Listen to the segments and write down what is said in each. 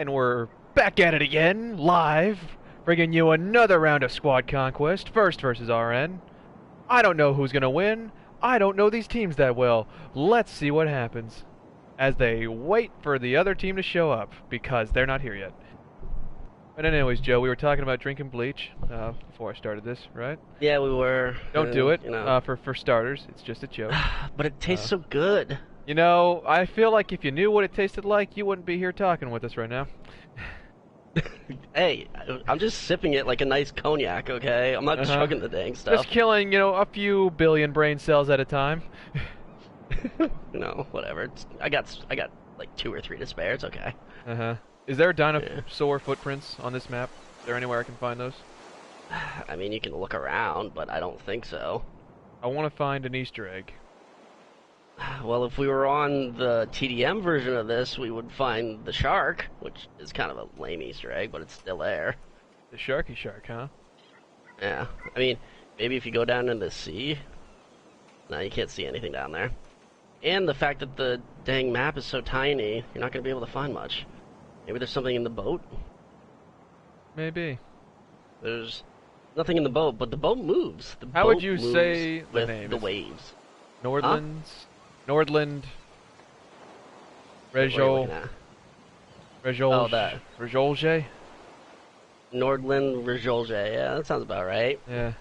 And we're back at it again, live, bringing you another round of Squad Conquest, first versus RN. I don't know who's gonna win. I don't know these teams that well. Let's see what happens as they wait for the other team to show up, because they're not here yet. But anyways, Joe, we were talking about drinking bleach before I started this, right? Yeah, we were. Don't do it, You know. for starters. It's just a joke. But it tastes so good. You know, I feel like if you knew what it tasted like, you wouldn't be here talking with us right now. Hey, I'm just sipping it like a nice cognac, okay? I'm not chugging the dang stuff. Just killing, a few billion brain cells at a time. Whatever. I got like 2 or 3 to spare. It's okay. Is there dinosaur footprints on this map? Is there anywhere I can find those? I mean, you can look around, but I don't think so. I want to find an Easter egg. Well, if we were on the TDM version of this, we would find the shark, which is kind of a lame Easter egg, but it's still there. The Sharky Shark, huh? Yeah. I mean, maybe if you go down into the sea. No, you can't see anything down there. And the fact that the dang map is so tiny, you're not going to be able to find much. Maybe there's something in the boat? Maybe. There's nothing in the boat, but the boat moves. How would you say the with name? The waves. Nordlands? Nordland? What are you Rejol? looking at? Rejol? Oh, that. Rejolje? Nordland Rejolje. Yeah, that sounds about right. Yeah.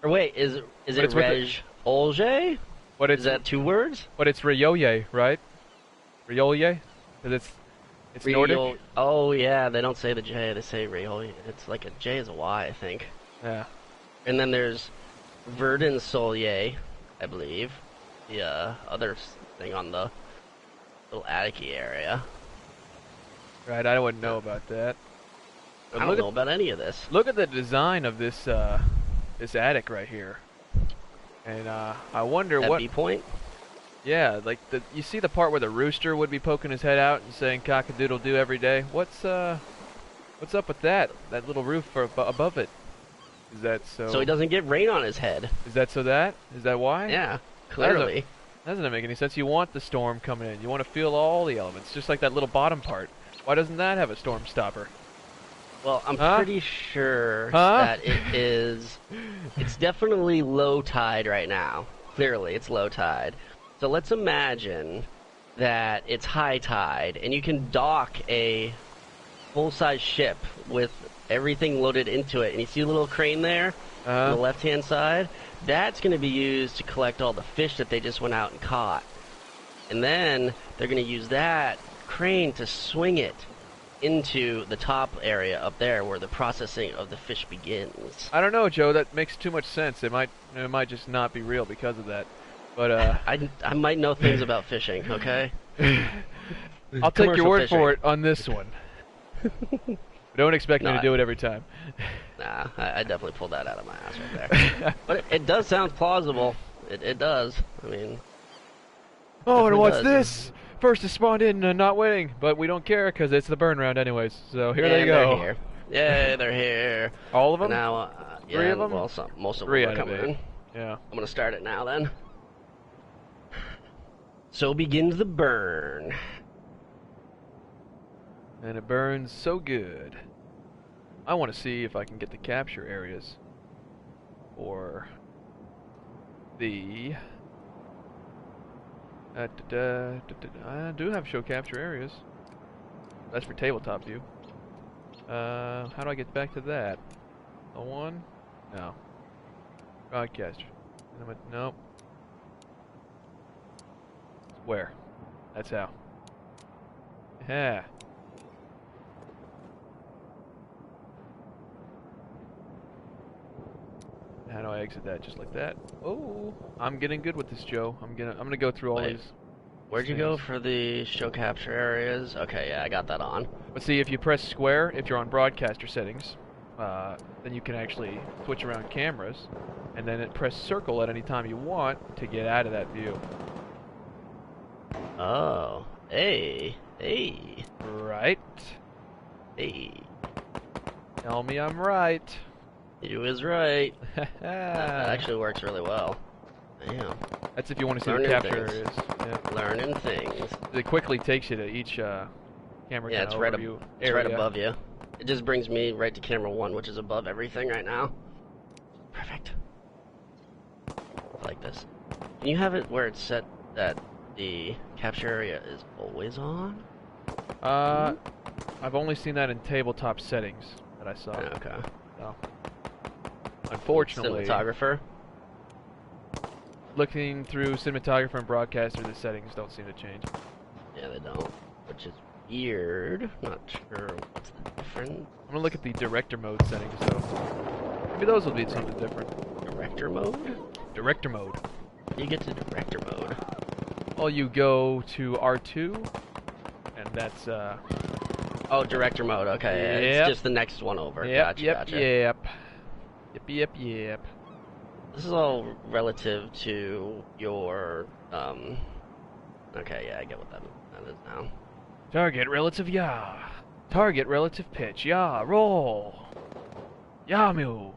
Or wait, is it it's with Rejolje? But Is that 2 words? But it's Ryoye, right? Ryoye? Because it's Nordic? Oh yeah, they don't say the J, they say Rejolje. It's like a J is a Y, I think. Yeah. And then there's Verdun Solje, I believe. The other thing on the little attic-y area. Right, I wouldn't know about that. I don't know about any of this. Look at the design of this this attic right here. And I wonder That what... B-point? Yeah, like you see the part where the rooster would be poking his head out and saying cock-a-doodle-doo every day? What's up with that? That little roof above it? Is that so... So he doesn't get rain on his head. Is that Is that why? Yeah, clearly. Doesn't make any sense. You want the storm coming in. You want to feel all the elements, just like that little bottom part. Why doesn't that have a storm stopper? Well, I'm pretty sure that it is... It's definitely low tide right now. Clearly, it's low tide. So let's imagine that it's high tide, and you can dock a full-size ship with everything loaded into it. And you see a little crane there on the left-hand side? That's going to be used to collect all the fish that they just went out and caught. And then they're going to use that crane to swing it into the top area up there where the processing of the fish begins. I don't know, Joe. That makes too much sense. It might just not be real because of that. But I might know things about fishing. Okay. I'll take your word fishing. for it on this one. Don't expect me to do it every time. Nah, I definitely pulled that out of my ass right there. But it does sound plausible. It does. I mean. Oh, and what's this? First to spawn in, not waiting, but we don't care because it's the burn round anyways. So here they go. They're here. Yeah, they're here. All of them? And now, yeah, 3 of them? Well, most of them Three are out of coming 8. in. Yeah. I'm gonna start it now then. So begins the burn. And it burns so good. I want to see if I can get the capture areas for the... I do have show capture areas. That's for tabletop view. How do I get back to that? The one? No. Broadcaster. Nope. Where? That's how. Yeah. How do I exit that? Just like that. Oh, I'm getting good with this, Joe. I'm gonna go through all these. Where'd you go for the show capture areas? Okay, yeah, I got that on. But see, if you press square, if you're on broadcaster settings, then you can actually switch around cameras, and then press circle at any time you want to get out of that view. Oh, hey. Right. Hey. Tell me I'm right. You is right. That actually works really well. Damn. That's if you want to see Learning the capture things. areas. Yeah. Learning things. It quickly takes you to each camera Yeah, kind it's of right, overview it's area. right above you. It just brings me right to camera 1, which is above everything right now. Perfect. I like this. Can you have it where it's set that the capture area is always on? I've only seen that in tabletop settings that I saw. Okay. So, unfortunately, cinematographer. Looking through cinematographer and broadcaster, the settings don't seem to change. Yeah, they don't, which is weird. Not sure what's the difference. I'm gonna look at the director mode settings though. Maybe those will be something different. Director mode? Director mode. You get to director mode. Well, you go to R2, and that's Oh, director mode. Okay, yep. It's just the next one over. Yep, Gotcha, yep, gotcha. Yep. This is all relative to your Okay, yeah, I get what that is now. Target relative yaw. Target relative pitch. Yaw. Roll. Yamu.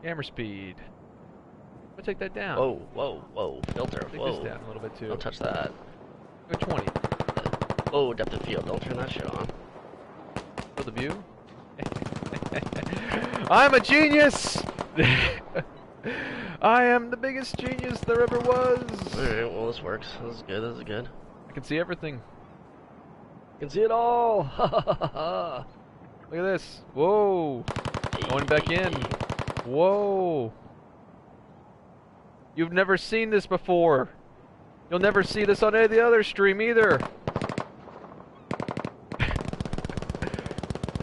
Camera speed. I'm gonna take that down. Whoa. Filter. Take Whoa. this down a little bit too. Don't touch that. Go 20. Oh, depth of field. Don't turn that shit on. For the view. I'm a genius! I am the biggest genius there ever was! Alright, well this works. This is good. I can see everything. I can see it all! Look at this. Whoa! Going back in. Whoa! You've never seen this before. You'll never see this on any of the other stream either.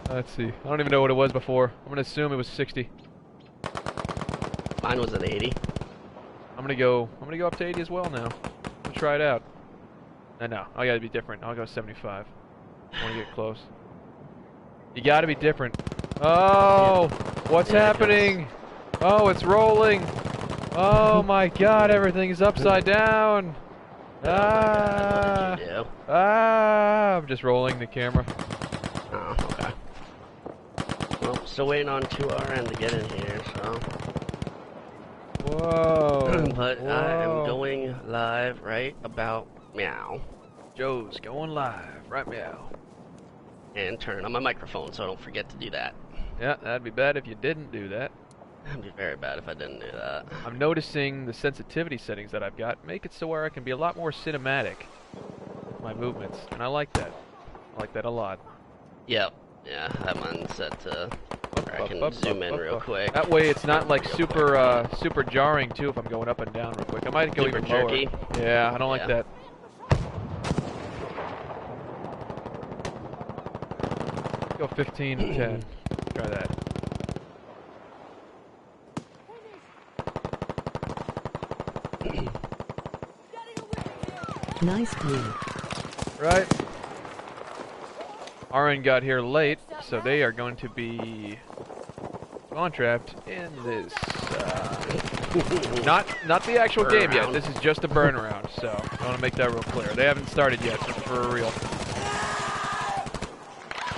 Let's see. I don't even know what it was before. I'm gonna assume it was 60. Mine was at 80. I'm gonna go up to 80 as well now. Let's try it out. No, I gotta be different. I'll go 75. I wanna get close. You gotta be different. Oh, what's happening? Oh, it's rolling. Oh my God, everything's upside down. I'm just rolling the camera. Oh, okay. Well, still waiting on 2RN to get in here, so. Whoa. But I am going live right about meow. Joe's going live right meow. And turn on my microphone so I don't forget to do that. Yeah, that'd be bad if you didn't do that. That'd be very bad if I didn't do that. I'm noticing the sensitivity settings that I've got make it so where I can be a lot more cinematic with my movements, and I like that. I like that a lot. Yep. Yeah, I have mine set to where I can zoom in real quick. That way it's not like super super jarring too if I'm going up and down real quick. I might go Super even jerky. lower. Yeah, I don't like that. Go 15 to 10. Try that. Nice blue. Right. RN got here late, so they are going to be spawn trapped in this. Not the actual burn game yet. round. This is just a burn round, so I want to make that real clear. They haven't started yet, for real.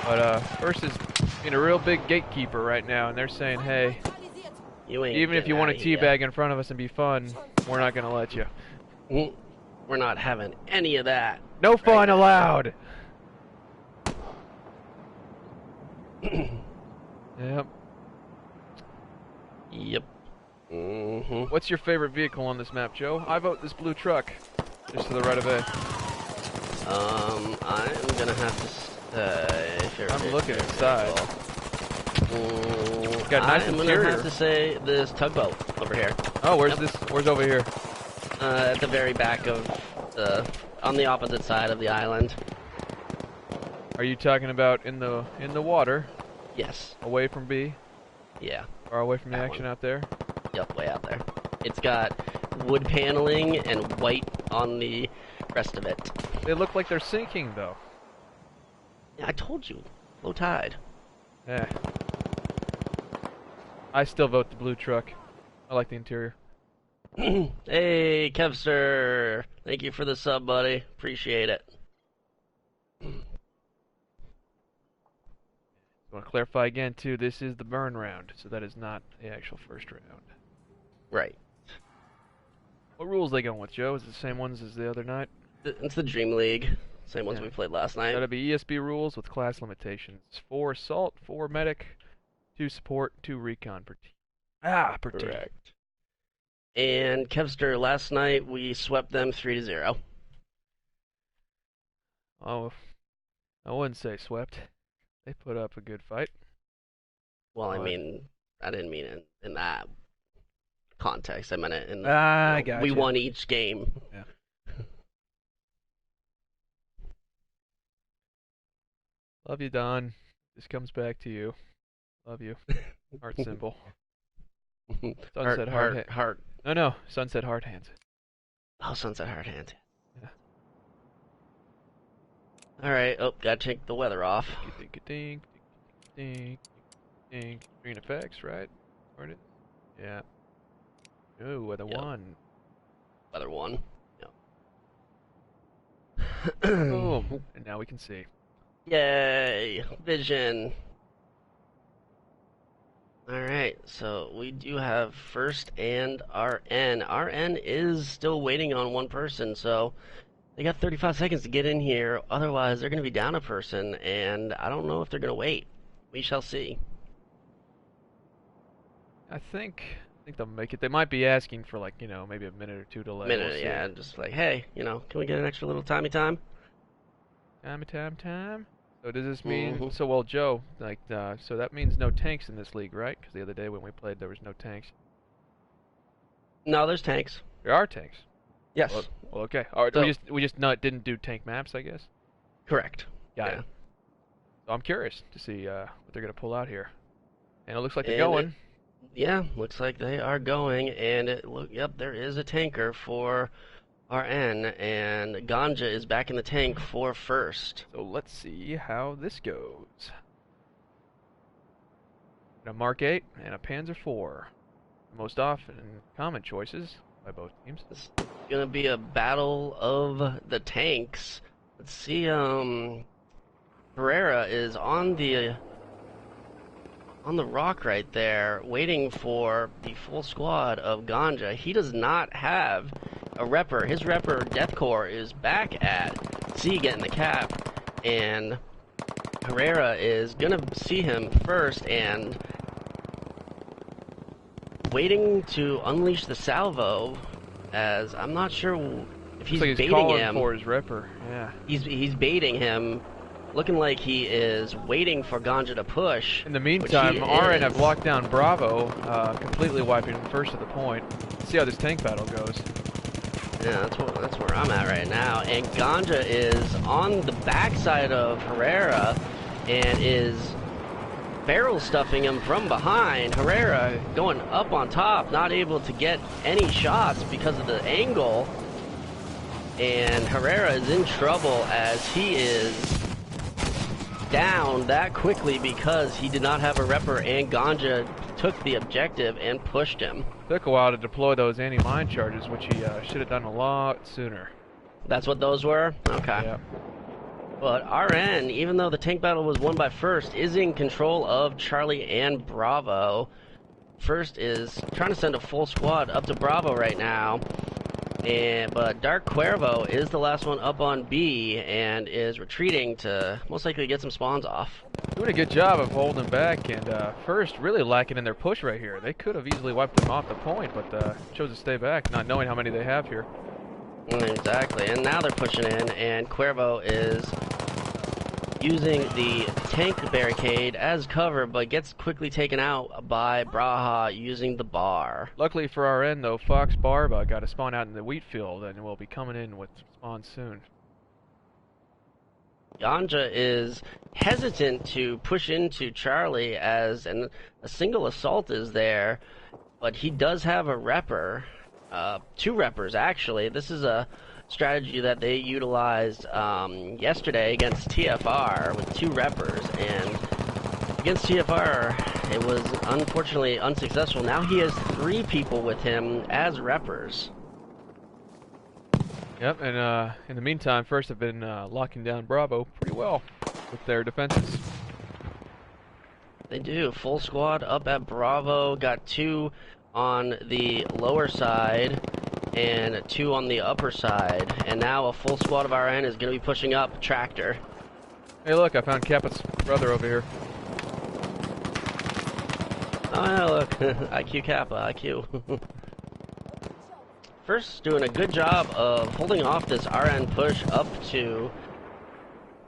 But first is being a real big gatekeeper right now, and they're saying, hey, You ain't even if you want to getting outta teabag in front of us and be fun, we're not gonna let you. here. We're not having any of that. No fun allowed. Yep. Yep. What's your favorite vehicle on this map, Joe? I vote this blue truck, just to the right of A. I'm gonna have to say. I'm looking inside. Got nice I'm interior. gonna have to say this tugboat over here. Oh, where's this? Where's over here? At the very back of on the opposite side of the island. Are you talking about in the water, Yes. away from B, Yeah. or away from the That action one. out there? Yep. Way out there. It's got wood paneling and white on the rest of it. They look like they're sinking, though. Yeah, I told you. Low tide. Yeah. I still vote the blue truck. I like the interior. Hey, Kevster. Thank you for the sub, buddy. Appreciate it. I want to clarify again, too, this is the burn round, so that is not the actual first round. Right. What rules they going with, Joe? Is it the same ones as the other night? It's the Dream League. Same ones we played last night. Gotta be ESB rules with class limitations. 4 assault, 4 medic, 2 support, 2 recon per team. Per team. Correct. And Kevster, last night we swept them 3-0. Oh, I wouldn't say swept. They put up a good fight. Well, I mean, I didn't mean it in that context. I meant it in I got we won each game. Yeah. Love you, Don. This comes back to you. Love you. Heart symbol. Sunset heart. No, Sunset Heart Hands. Oh, Sunset Heart Hands. Yeah. All right. Oh, gotta take the weather off. Ding, ding, ding. Green effects, right? Yeah. Ooh, weather 1. Weather 1. Yep. Boom. And now we can see. Yay! Vision. Alright, so we do have First and RN. RN is still waiting on one person, so they got 35 seconds to get in here. Otherwise, they're going to be down a person, and I don't know if they're going to wait. We shall see. I think they'll make it. They might be asking for, like, maybe a minute or 2 delay. Yeah, just like, hey, can we get an extra little timey time? Time. So does this mean, so well, Joe, like, so that means no tanks in this league, right? Because the other day when we played, there was no tanks. No, there's tanks. There are tanks. Yes. Well, okay. All right, so, we just didn't do tank maps, I guess. Correct. Got it. So I'm curious to see what they're gonna pull out here, and it looks like they're going. Looks like they are going, and yep, there is a tanker for RN, and Ganja is back in the tank for First. So let's see how this goes. A Mark 8 and a Panzer 4. The most often common choices by both teams. It's gonna be a battle of the tanks. Let's see, Herrera is on the rock right there, waiting for the full squad of Ganja. He does not have a repper. His repper, Deathcore, is back at C getting the cap, and Herrera is gonna see him first and waiting to unleash the salvo, as I'm not sure if he's baiting him. For his repper. Yeah. He's baiting him, looking like he is waiting for Ganja to push. In the meantime, RN have locked down Bravo, completely wiping him first at the point. Let's see how this tank battle goes. Yeah, that's where I'm at right now. And Ganja is on the backside of Herrera and is barrel stuffing him from behind. Herrera going up on top, not able to get any shots because of the angle. And Herrera is in trouble as he is down that quickly because he did not have a repper, and Ganja took the objective and pushed him. Took a while to deploy those anti-mine charges, which he should have done a lot sooner. That's what those were? Okay. Yeah. But RN, even though the tank battle was won by First, is in control of Charlie and Bravo. First is trying to send a full squad up to Bravo right now. But Dark Cuervo is the last one up on B and is retreating to most likely get some spawns off. Doing a good job of holding back, and First really lacking in their push right here. They could have easily wiped them off the point, but chose to stay back, not knowing how many they have here. Exactly, and now they're pushing in, and Cuervo is using the tank barricade as cover, but gets quickly taken out by Braha using the bar. Luckily for RN, though, Fox Barba got a spawn out in the wheat field, and will be coming in with spawns soon. Ganja is hesitant to push into Charlie as a single assault is there, but he does have a repper, 2 reppers actually. This is a strategy that they utilized yesterday against TFR with 2 reppers, and against TFR it was unfortunately unsuccessful. Now he has 3 people with him as reppers. Yep, and in the meantime, First have been locking down Bravo pretty well with their defenses. They do. Full squad up at Bravo. Got 2 on the lower side. and 2 on the upper side. And now a full squad of RN is going to be pushing up Tractor. Hey, look, I found Kappa's brother over here. Oh, yeah, look. IQ Kappa, IQ. First, doing a good job of holding off this RN push up to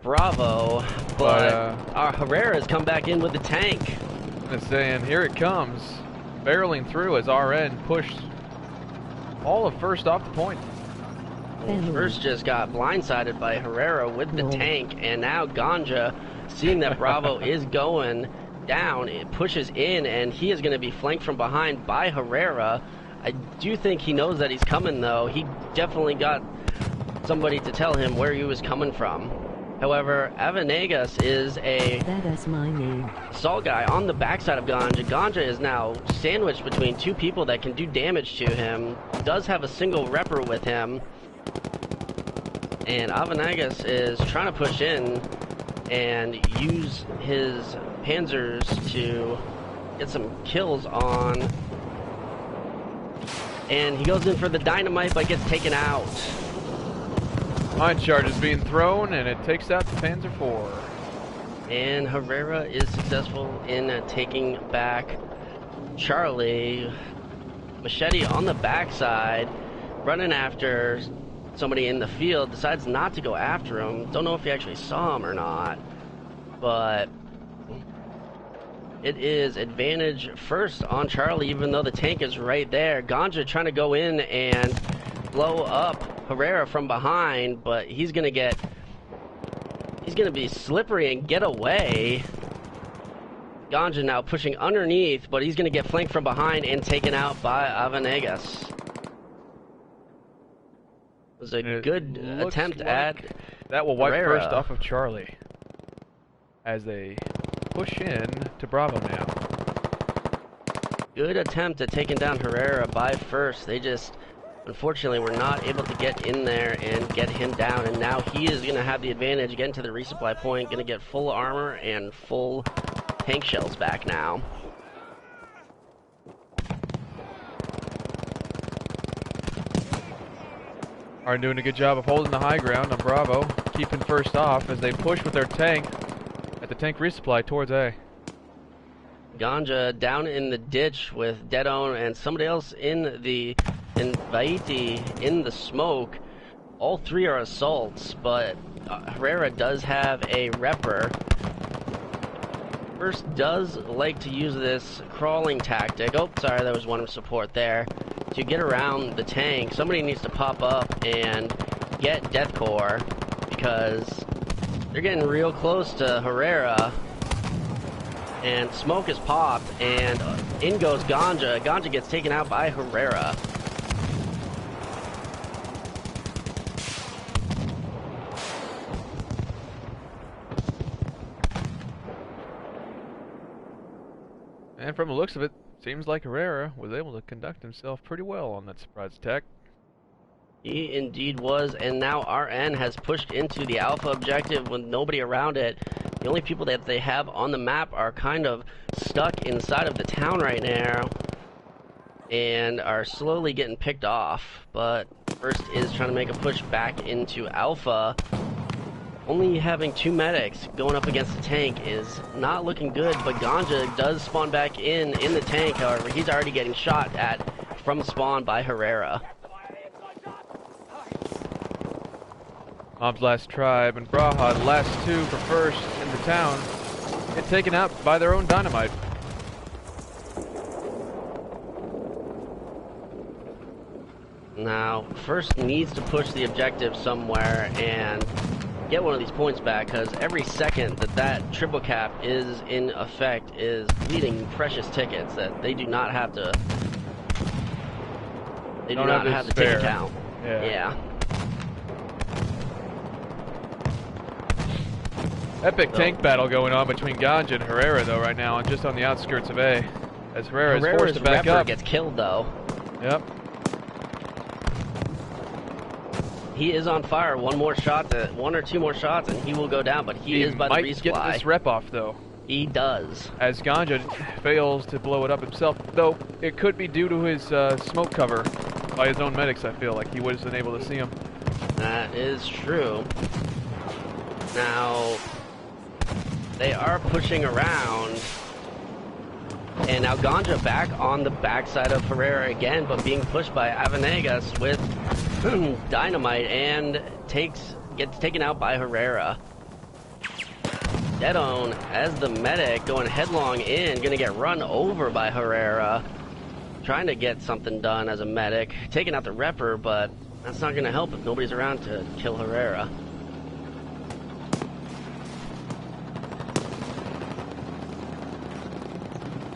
Bravo, but our Herrera has come back in with the tank. I'm saying, here it comes, barreling through as RN pushed all of first off the point. First just got blindsided by Herrera with the tank, and now Ganja, seeing that Bravo is going down, it pushes in, and he is going to be flanked from behind by Herrera. I do think he knows that he's coming, though. He definitely got somebody to tell him where he was coming from. However, Avenegas is that is my name. assault guy on the backside of Ganja. Ganja is now sandwiched between 2 people that can do damage to him. Does have a single repper with him. And Avenegas is trying to push in and use his Panzers to get some kills on. And he goes in for the dynamite, but gets taken out. Mine charge is being thrown, and it takes out the Panzer IV. And Herrera is successful in taking back Charlie. Machete on the backside, running after somebody in the field, decides not to go after him. Don't know if he actually saw him or not, but it is advantage first on Charlie, even though the tank is right there. Ganja trying to go in and blow up Herrera from behind, but he's gonna be slippery and get away. Ganja now pushing underneath, but he's gonna get flanked from behind and taken out by Avenegas. It was a good attempt at that will wipe Herrera. first off of Charlie as they push in to Bravo now. Good attempt at taking down Herrera by first. They just, unfortunately, were not able to get in there and get him down. And now he is going to have the advantage, getting to the resupply point, going to get full armor and full tank shells back now. Are doing a good job of holding the high ground on Bravo, keeping first off as they push with their tank at the tank resupply towards A. Ganja down in the ditch with Deadone and somebody else in Vaiti in the smoke. All 3 are assaults, but Herrera does have a repper. First does like to use this crawling tactic. Oh, sorry, there was one support there. To get around the tank, somebody needs to pop up and get Deathcore, because they're getting real close to Herrera. And smoke is popped, and in goes Ganja. Ganja gets taken out by Herrera. And from the looks of it, seems like Herrera was able to conduct himself pretty well on that surprise attack. He indeed was, and now RN has pushed into the Alpha objective with nobody around it. The only people that they have on the map are kind of stuck inside of the town right now and are slowly getting picked off. But First is trying to make a push back into Alpha. Only having 2 medics going up against the tank is not looking good, but Ganja does spawn back in the tank. However, he's already getting shot at from spawn by Herrera. Mob's last tribe and Braha, the last 2 for first in the town, get taken out by their own dynamite. Now, First needs to push the objective somewhere and get one of these points back, because every second that triple cap is in effect is bleeding precious tickets that they do not have to. They do not have to take account. Yeah. Epic tank battle going on between Ganja and Herrera though right now, and just on the outskirts of A, as Herrera is forced to back up. Gets killed though. Yep. He is on fire. One or 2 more shots, and he will go down. But he is by the resupply. Might get this rep off though. He does. As Ganja fails to blow it up himself, though it could be due to his smoke cover by his own medics, I feel like he wasn't able to see him. That is true. Now, they are pushing around. And now Ganja back on the backside of Herrera again, but being pushed by Avenegas with dynamite and gets taken out by Herrera. Deadone, as the medic, going headlong in, gonna get run over by Herrera. Trying to get something done as a medic, taking out the Repper, but that's not gonna help if nobody's around to kill Herrera.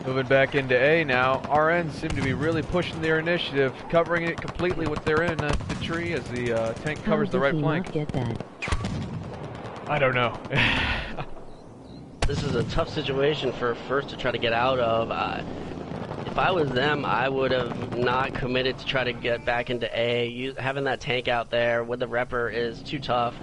Moving back into A now, RN seem to be really pushing their initiative, covering it completely with their in the tree as the tank covers the right flank. Get that? I don't know. This is a tough situation for First to try to get out of. If I was them, I would have not committed to try to get back into A. Having that tank out there with the Repper is too tough.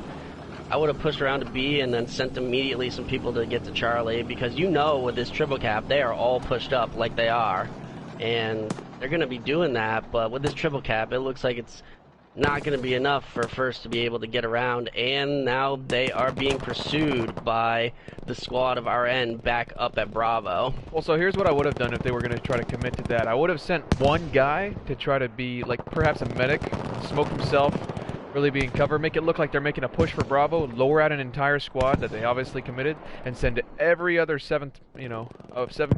I would have pushed around to B and then sent immediately some people to get to Charlie, because you know with this triple cap, they are all pushed up like they are. And they're going to be doing that, but with this triple cap, it looks like it's not going to be enough for First to be able to get around, and now they are being pursued by the squad of RN back up at Bravo. Well, so here's what I would have done if they were going to try to commit to that. I would have sent one guy to try to be, like, perhaps a medic, smoke himself, really be in cover, make it look like they're making a push for Bravo, lower out an entire squad that they obviously committed, and send every other seven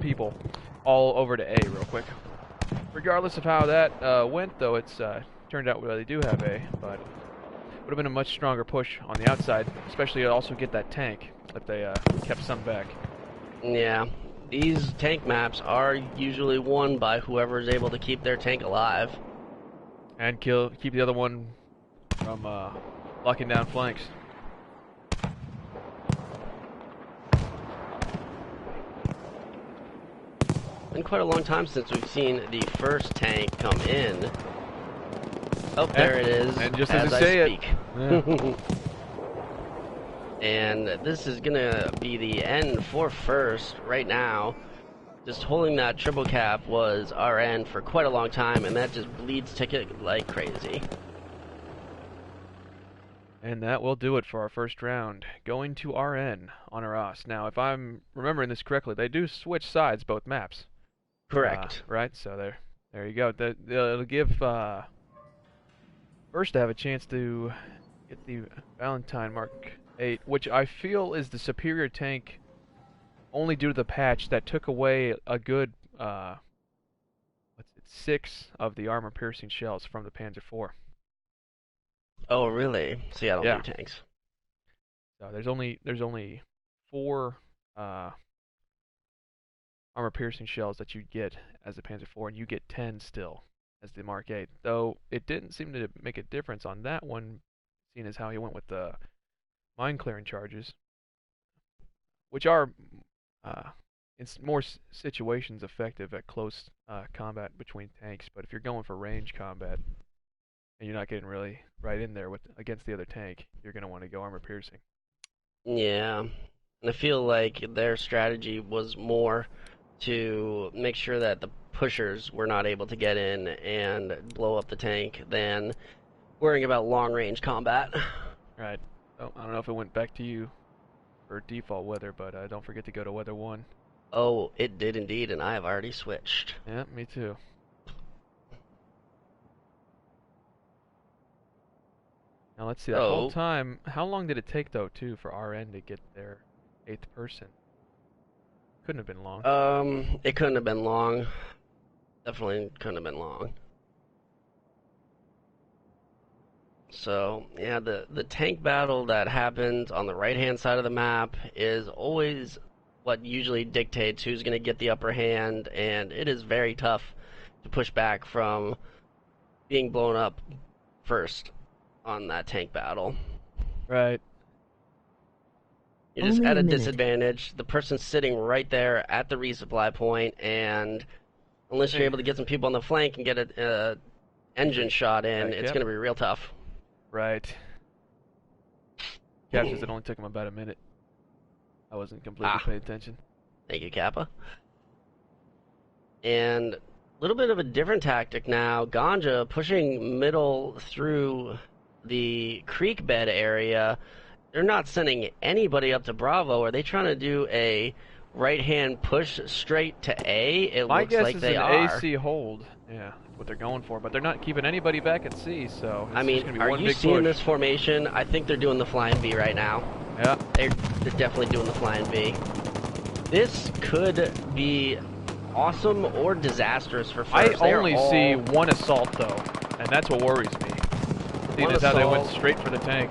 people all over to A real quick. Regardless of how that went, though, it's turned out well they do have A, but would have been a much stronger push on the outside, especially to also get that tank if they kept some back. Yeah, these tank maps are usually won by whoever is able to keep their tank alive. And keep the other one from locking down flanks. Been quite a long time since we've seen the first tank come in. Oh, there it is. And just as I say speak. it. Yeah. And this is gonna be the end for First right now. Just holding that triple cap was RN for quite a long time, and that just bleeds ticket like crazy. And that will do it for our first round. Going to RN on Arras. Now, if I'm remembering this correctly, they do switch sides both maps. Correct. Right, so there you go. It'll give First to have a chance to get the Valentine Mark 8, which I feel is the superior tank only due to the patch that took away a good 6 of the armor-piercing shells from the Panzer IV. Oh, really? So yeah, I don't do tanks. So there's only 4 armor-piercing shells that you get as the Panzer IV, and you get 10 still as the Mark 8. Though it didn't seem to make a difference on that one, seeing as how he went with the mine-clearing charges, which are in more situations effective at close combat between tanks. But if you're going for range combat and you're not getting really right in there against the other tank, you're going to want to go armor piercing. Yeah, and I feel like their strategy was more to make sure that the pushers were not able to get in and blow up the tank than worrying about long-range combat. Right. Oh, I don't know if it went back to you for default weather, but don't forget to go to weather 1. Oh, it did indeed, and I have already switched. Yeah, me too. Now let's see, that whole time, how long did it take though too for RN to get their 8th person? Couldn't have been long. It couldn't have been long. Definitely couldn't have been long. So, yeah, the tank battle that happens on the right-hand side of the map is always what usually dictates who's going to get the upper hand, and it is very tough to push back from being blown up first on that tank battle. Right. You're just at a disadvantage. The person's sitting right there at the resupply point, and unless you're able to get some people on the flank and get an engine shot in, it's going to be real tough. Right. Captures, it only took him about a minute. I wasn't completely paying attention. Thank you, Kappa. And little bit of a different tactic now. Ganja pushing middle through the creek bed area. They're not sending anybody up to Bravo. Are they trying to do a right-hand push straight to A? It My looks guess like is they an are. AC hold. Yeah, that's what they're going for. But they're not keeping anybody back at C, so it's I just mean, gonna be are one you big seeing push. this formation? I think they're doing the flying V right now. Yeah. They're definitely doing the flying V. This could be awesome or disastrous for first. I only see one assault though, and that's what worries me. Seeing as how they went straight for the tank.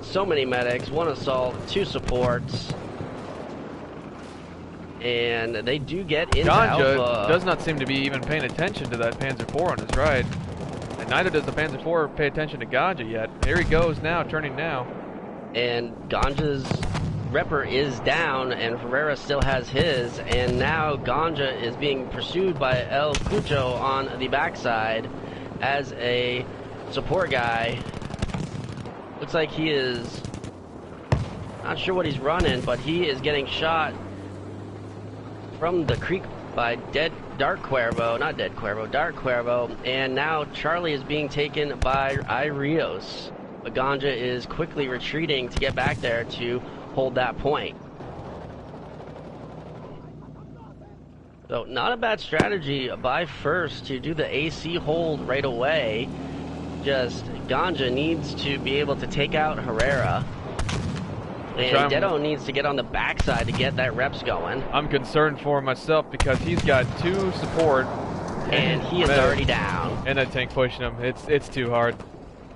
So many medics, one assault, 2 supports, and they do get into Ganja Alpha. does not seem to be even paying attention to that Panzer IV on his right, and neither does the Panzer IV pay attention to Ganja yet. Here he goes now, turning now. And Ganja's Repper is down, and Herrera still has his, and now Ganja is being pursued by El Cucho on the backside as a support guy. Looks like he is not sure what he's running, but he is getting shot from the creek by Dark Cuervo, and now Charlie is being taken by Irios. But Ganja is quickly retreating to get back there to hold that point. So not a bad strategy by First to do the AC hold right away. Just Ganja needs to be able to take out Herrera. And Dedo needs to get on the backside to get that reps going. I'm concerned for him myself because he's got 2 support. And he is already down. And that tank pushing him. It's too hard.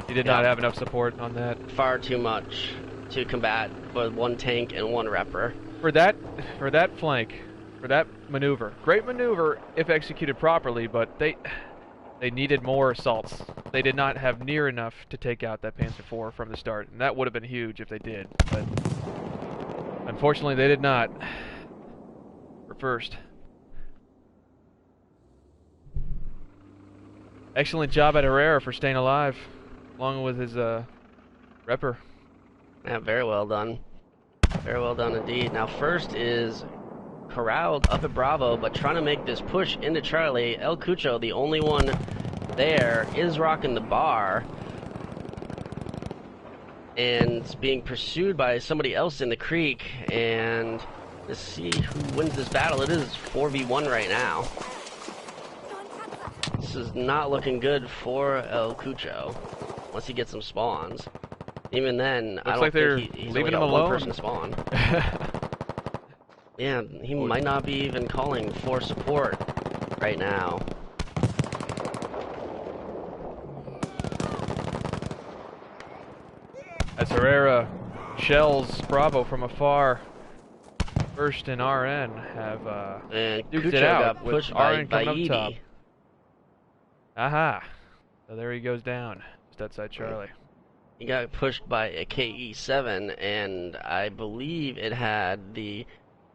He did not have enough support on that. Far too much to combat with 1 tank and 1 repper. For that flank, for that maneuver. Great maneuver if executed properly, but they needed more assaults. They did not have near enough to take out that Panzer IV from the start, and that would have been huge if they did, but unfortunately they did not. For First. Excellent job at Herrera for staying alive, along with his repper. Yeah, very well done. Very well done indeed. Now First is corralled up at Bravo, but trying to make this push into Charlie. El Cucho, the only one there, is rocking the bar and being pursued by somebody else in the creek. And let's see who wins this battle. It is 4v1 right now. This is not looking good for El Cucho once he gets some spawns. Even then, I don't think he's leaving only him got alone. 1 person spawn. Yeah, he might not be even calling for support right now. As Herrera shells Bravo from afar, First and RN have And duked Cucho it out got pushed with by RN coming up top. Edie. Aha! So there he goes down, just outside Charlie. He got pushed by a KE7, and I believe it had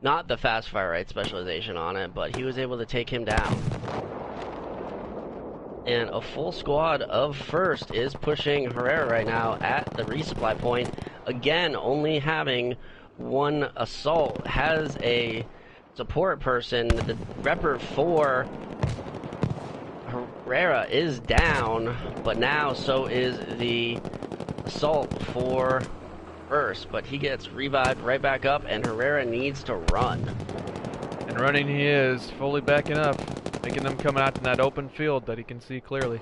not the fast fire rate specialization on it, but he was able to take him down. And a full squad of First is pushing Herrera right now at the resupply point. Again, only having 1 assault, has a support person. The repper for Herrera is down, but now so is the assault for First, but he gets revived right back up, and Herrera needs to run. And running he is, fully backing up, making them come out in that open field that he can see clearly.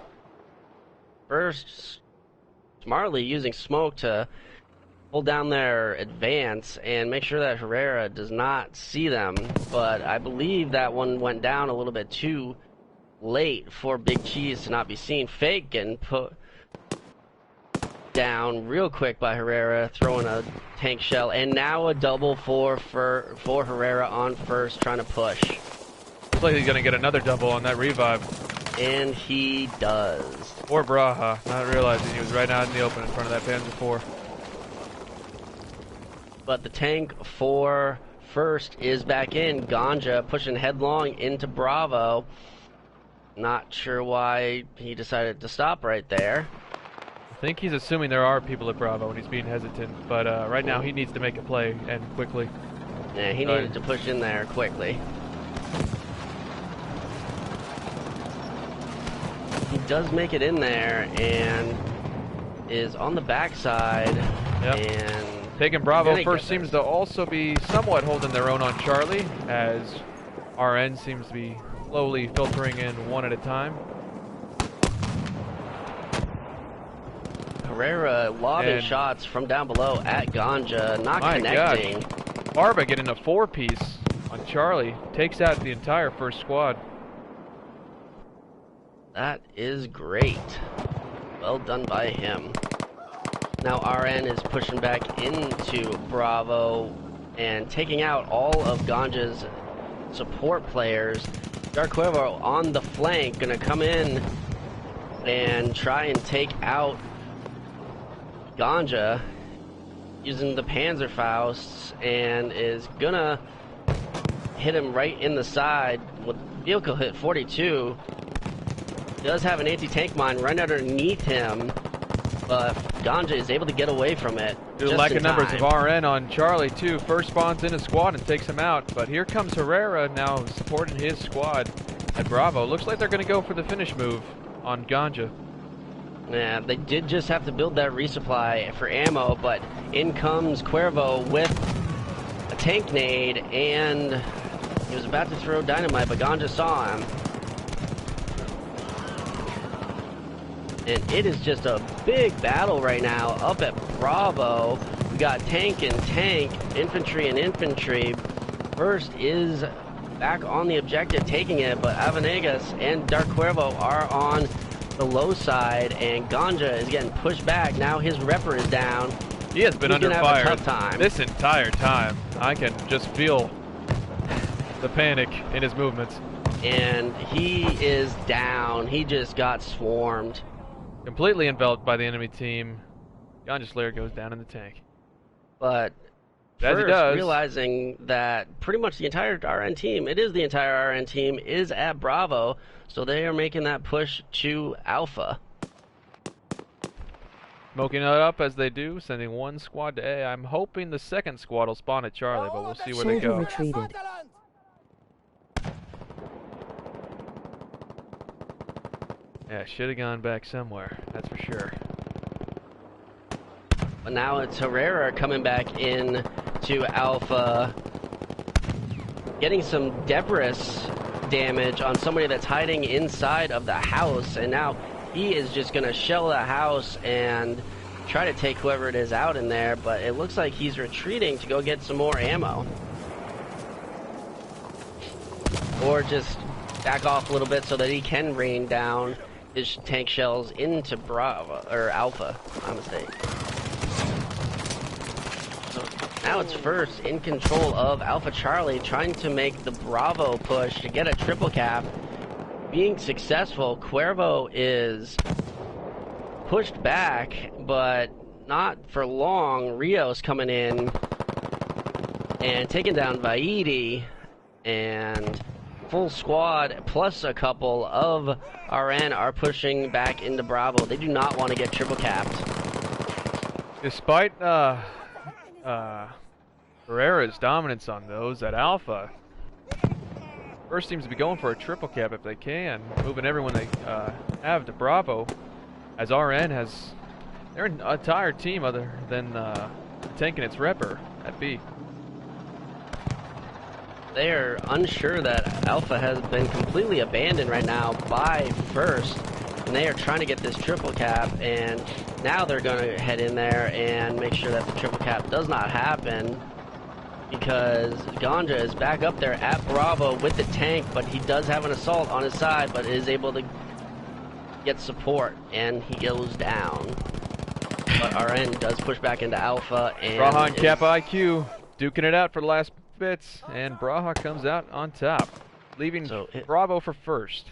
First, smartly using smoke to hold down their advance and make sure that Herrera does not see them, but I believe that one went down a little bit too late for Big Cheese to not be seen. Fake getting put down real quick by Herrera, throwing a tank shell, and now a double for Herrera on First, trying to push. Looks like he's gonna get another double on that revive. And he does. Poor Braha, not realizing he was right out in the open in front of that Panzer IV. But the tank for First is back in. Ganja pushing headlong into Bravo. Not sure why he decided to stop right there. I think he's assuming there are people at Bravo and he's being hesitant, but right now he needs to make a play, and quickly. Yeah, he needed to push in there quickly. does make it in there and is on the backside. Yep. And taking Bravo first seems to also be somewhat holding their own on Charlie, as RN seems to be slowly filtering in one at a time. Herrera lobbing shots from down below at Ganja, not connecting. Barba getting a 4-piece on Charlie, takes out the entire first squad. That is great. Well done by him. Now RN is pushing back into Bravo and taking out all of Ganja's support players. Dark Cuervo on the flank, gonna come in and try and take out Ganja using the Panzerfaust, and is gonna hit him right in the side with vehicle hit 42. Does have an anti-tank mine right underneath him, but Ganja is able to get away from it. Lack of numbers of RN on Charlie too. First spawns in a squad and takes him out, but here comes Herrera now supporting his squad at Bravo. Looks like they're going to go for the finish move on Ganja. Yeah, they did just have to build that resupply for ammo, but in comes Cuervo with a tank nade, and he was about to throw dynamite, but Ganja saw him. And it is just a big battle right now up at Bravo. We got tank and tank, infantry and infantry. First is back on the objective, taking it, but Avenegas and Dark Cuervo are on the low side, and Ganja is getting pushed back. Now his repper is down. He has been under fire have a tough time this entire time. I can just feel the panic in his movements. And he is down. He just got swarmed. Completely enveloped by the enemy team. Ganja Slayer goes down in the tank. But first, realizing that pretty much the entire RN team, it is the entire RN team, is at Bravo, so they are making that push to Alpha. Smoking it up as they do, sending one squad to A. I'm hoping the second squad will spawn at Charlie, but we'll see where they go. Retreated. Yeah, should have gone back somewhere, that's for sure. But now it's Herrera coming back in to Alpha, getting some debris damage on somebody that's hiding inside of the house, and now he is just going to shell the house and try to take whoever it is out in there, but it looks like he's retreating to go get some more ammo. Or just back off a little bit so that he can rain down his tank shells into Bravo, or Alpha, my mistake. So now it's first in control of Alpha Charlie, trying to make the Bravo push to get a triple cap. Being successful, Cuervo is pushed back, but not for long. Rios coming in and taking down Vaidi, and full squad plus a couple of RN are pushing back into Bravo. They do not want to get triple capped. Despite Herrera's dominance on those at Alpha, first seems to be going for a triple cap if they can, moving everyone they have to Bravo, as RN has their entire team other than tanking its repper at B. They are unsure that Alpha has been completely abandoned right now by first, and they are trying to get this triple cap, and now they're going to head in there and make sure that the triple cap does not happen, because Ganja is back up there at Bravo with the tank, but he does have an assault on his side, but is able to get support, and he goes down. But RN does push back into Alpha, and Braha and Kappa IQ duking it out for the last bits, and Braha comes out on top, leaving Bravo for first.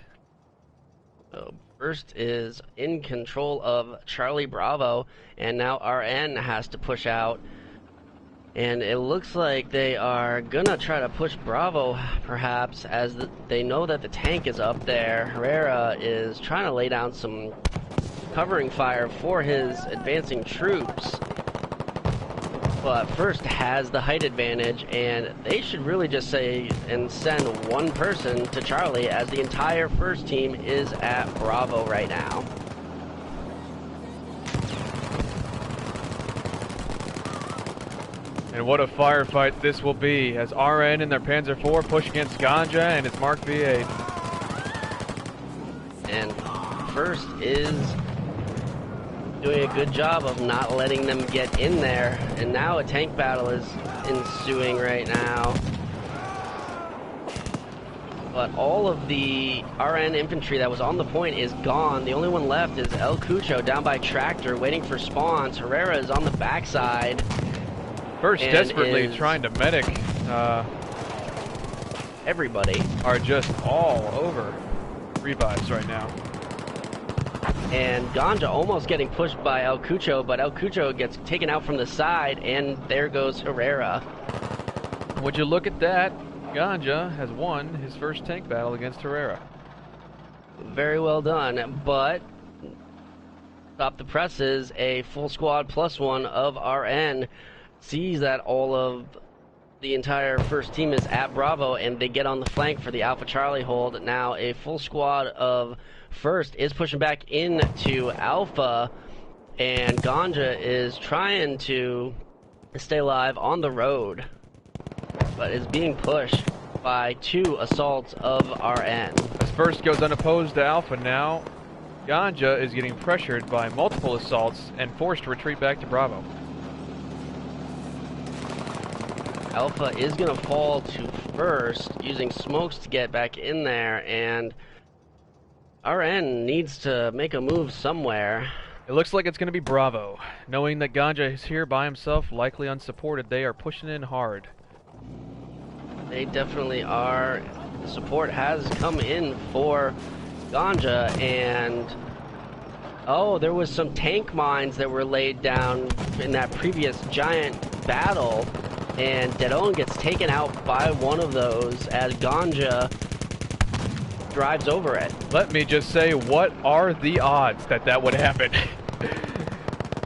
So first is in control of Charlie Bravo, and now RN has to push out. And it looks like they are gonna try to push Bravo, perhaps, as they know that the tank is up there. Herrera is trying to lay down some covering fire for his advancing troops. But First has the height advantage, and they should really just say and send one person to Charlie, as the entire First team is at Bravo right now. And what a firefight this will be, as RN and their Panzer IV push against Ganja and his Mark V8. And First is doing a good job of not letting them get in there, and now a tank battle is ensuing right now. But all of the RN infantry that was on the point is gone. The only one left is El Cucho down by Tractor waiting for spawns. Herrera is on the backside. First desperately trying to medic. Everybody are just all over revives right now. And Ganja almost getting pushed by El Cucho, but El Cucho gets taken out from the side, and there goes Herrera. Would you look at that? Ganja has won his first tank battle against Herrera. Very well done, but stop the presses, a full squad +1 of RN sees that all of the entire First team is at Bravo, and they get on the flank for the Alpha Charlie hold. Now a full squad of First is pushing back into Alpha, and Ganja is trying to stay alive on the road, but is being pushed by 2 assaults of RN. As First goes unopposed to Alpha now, Ganja is getting pressured by multiple assaults and forced to retreat back to Bravo. Alpha is going to fall to First, using smokes to get back in there, and RN needs to make a move somewhere. It looks like it's going to be Bravo. Knowing that Ganja is here by himself, likely unsupported, they are pushing in hard. They definitely are. The support has come in for Ganja, and oh, there was some tank mines that were laid down in that previous giant battle, and Dedon gets taken out by one of those as Ganja drives over it. Let me just say, what are the odds that that would happen?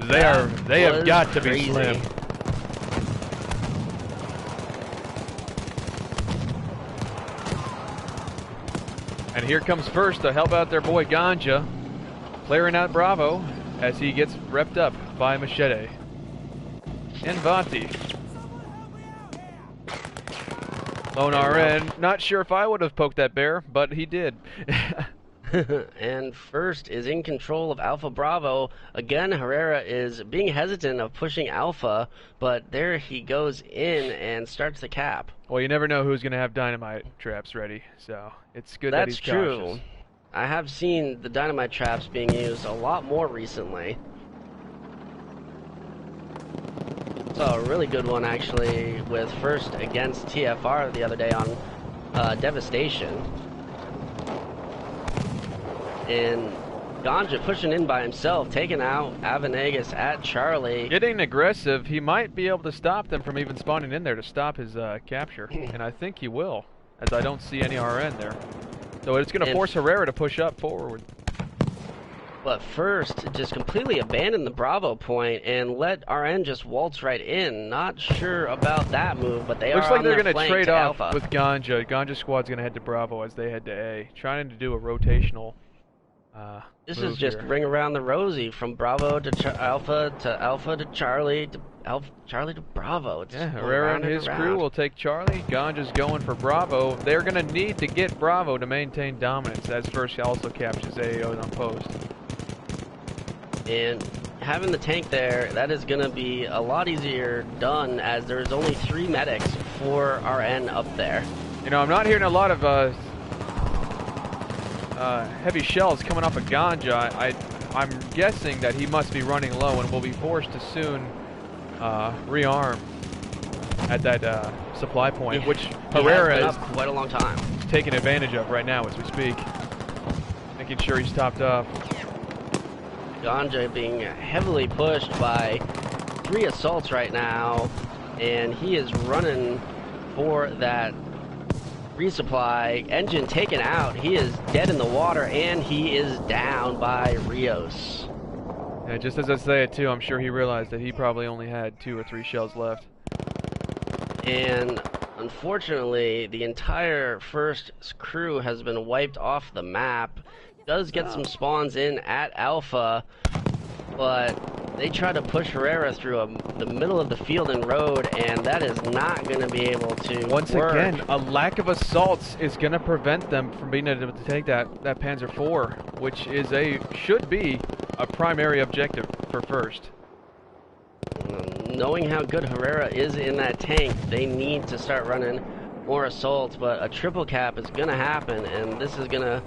They have got to be slim. And here comes First to help out their boy Ganja, clearing out Bravo as he gets repped up by Machete. And Vanti. Lone RN, not sure if I would have poked that bear, but he did. And First is in control of Alpha Bravo. Again, Herrera is being hesitant of pushing Alpha, but there he goes in and starts the cap. Well, you never know who's going to have dynamite traps ready, so it's good that he's cautious. That's true. I have seen the dynamite traps being used a lot more recently. Saw a really good one actually with First against TFR the other day on Devastation. And Ganja pushing in by himself, taking out Avenegas at Charlie. Getting aggressive, he might be able to stop them from even spawning in there to stop his capture. And I think he will, as I don't see any RN there. So it's going to force Herrera to push up forward. But First just completely abandoned the Bravo point and let RN just waltz right in. Not sure about that move, but they looks are like on they're their going to flank trade off Alpha. with Ganja. Ganja squad's going to head to Bravo as they head to A, trying to do a rotational this is just ring around the rosy from Bravo to Alpha to Charlie to Charlie to Bravo. It's yeah, Herrera and his crew will take Charlie. Ganja's going for Bravo. They're going to need to get Bravo to maintain dominance, as First also captures AO unopposed. And having the tank there, that is going to be a lot easier done, as there's only 3 medics for RN up there. You know, I'm not hearing a lot of heavy shells coming off of Ganja. I'm guessing that he must be running low and will be forced to soon rearm at that supply point, which Herrera is up quite a long time taking advantage of right now as we speak, making sure he's topped up. Ganja being heavily pushed by 3 assaults right now, and he is running for that resupply. Engine taken out. He is dead in the water, and he is down by Rios. Yeah, just as I say it too, I'm sure he realized that he probably only had 2 or 3 shells left. And unfortunately, the entire first crew has been wiped off the map. Does get some spawns in at Alpha, but they try to push Herrera through the middle of the field and road, and that is not going to be able to Once work. again, a lack of assaults is going to prevent them from being able to take that Panzer IV, which is should be a primary objective for first. Knowing how good Herrera is in that tank, they need to start running more assaults, but a triple cap is going to happen, and this is going to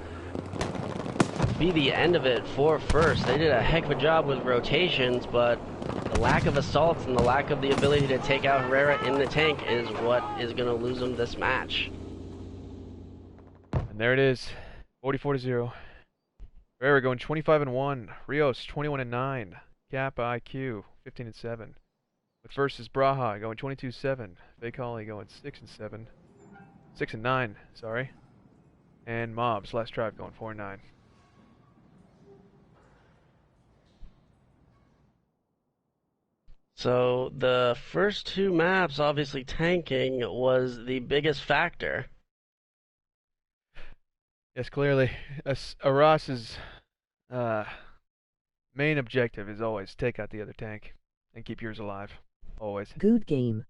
be the end of it for first. They did a heck of a job with rotations, but the lack of assaults and the lack of the ability to take out Herrera in the tank is what is going to lose them this match. And there it is, 44-0. Herrera going 25-1, Rios 21-9, Kappa IQ 15-7. With versus Braha going 22-7, Fakali going 6-7, 6-9, sorry, and Mobs Last Tribe going 4-9. So the first 2 maps, obviously tanking was the biggest factor. Yes, clearly, Aras's main objective is always take out the other tank and keep yours alive. Always. Good game.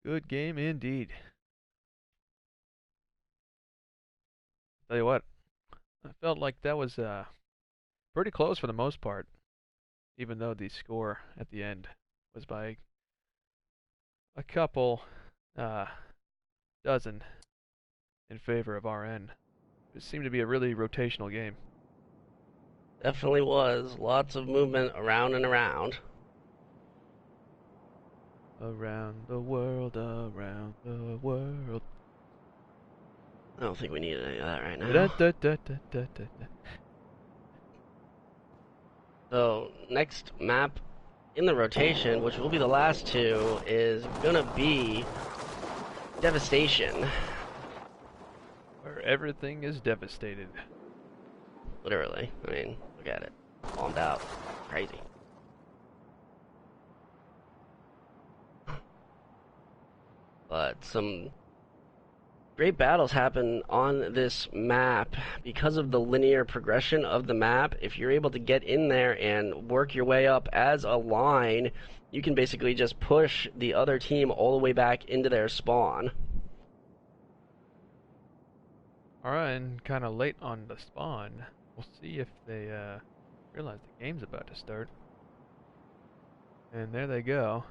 Good game indeed. Tell you what, I felt like that was pretty close for the most part, even though the score at the end was by a couple dozen in favor of RN. It seemed to be a really rotational game. Definitely was. Lots of movement around and around. Around the world, around the world. I don't think we need any of that right now. Da, da, da, da, da, da. So, next map in the rotation, which will be the last 2, is gonna be Devastation. Where everything is devastated. Literally. I mean, look at it. Bombed out. Crazy. But some great battles happen on this map because of the linear progression of the map. If you're able to get in there and work your way up as a line, you can basically just push the other team all the way back into their spawn. Alright, and kind of late on the spawn. We'll see if they realize the game's about to start. And there they go.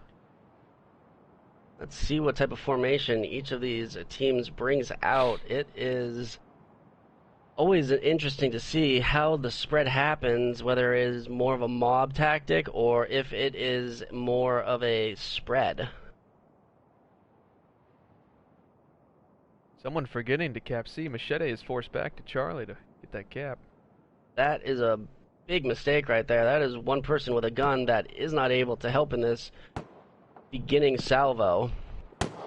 Let's see what type of formation each of these teams brings out. It is always interesting to see how the spread happens, whether it is more of a mob tactic or if it is more of a spread. Someone forgetting to cap C. Machete is forced back to Charlie to get that cap. That is a big mistake right there. That is one person with a gun that is not able to help in this beginning salvo.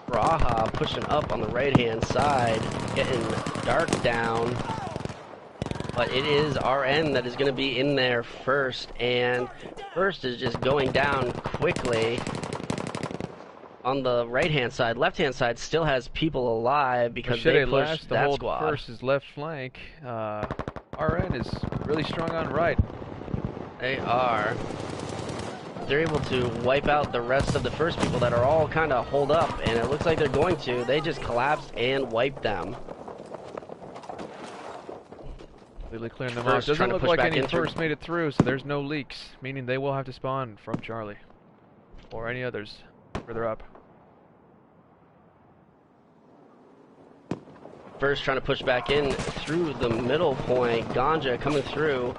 Braha pushing up on the right-hand side, getting Dark down. But it is RN that is going to be in there first, and first is just going down quickly. On the right-hand side, left-hand side still has people alive because they pushed that squad. First is left flank. RN is really strong on right. They are. They're able to wipe out the rest of the first people that are all kind of holed up, and it looks like they're going to. They just collapsed and wiped them. Completely clearing them off. Doesn't look like any first made it through, so there's no leaks, meaning they will have to spawn from Charlie or any others further up. First trying to push back in through the middle point. Ganja coming through,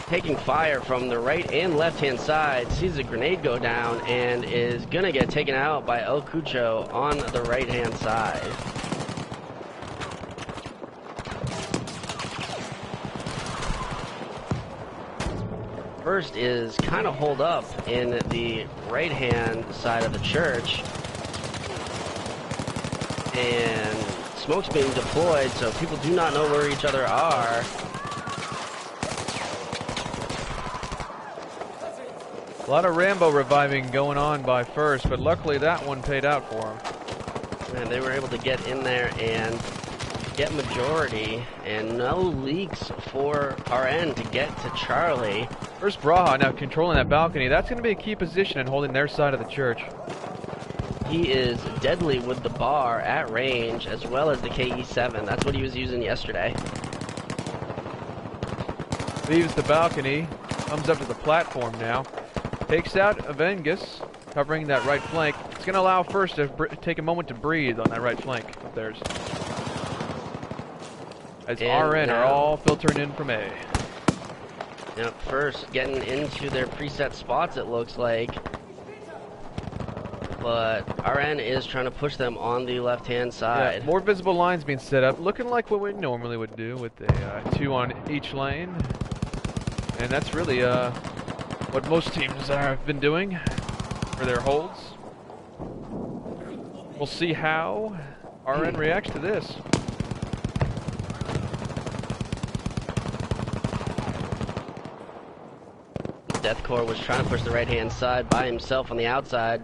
taking fire from the right and left hand side, sees a grenade go down and is gonna get taken out by El Cucho on the right hand side. First is kind of holed up in the right hand side of the church, and smoke's being deployed, so people do not know where each other are. A lot of Rambo reviving going on by First, but luckily that one paid out for him. And they were able to get in there and get majority, and no leaks for RN to get to Charlie. First Braha now controlling that balcony. That's going to be a key position in holding their side of the church. He is deadly with the bar at range, as well as the KE-7. That's what he was using yesterday. Leaves the balcony, comes up to the platform now. Takes out Avengus, covering that right flank. It's going to allow First to take a moment to breathe on that right flank of theirs. As RN are all filtering in from A. Now, First getting into their preset spots, it looks like. But RN is trying to push them on the left-hand side. Yeah, more visible lines being set up, looking like what we normally would do with a 2 on each lane. And that's really what most teams have been doing for their holds. We'll see how RN reacts to this. Deathcore was trying to push the right-hand side by himself on the outside.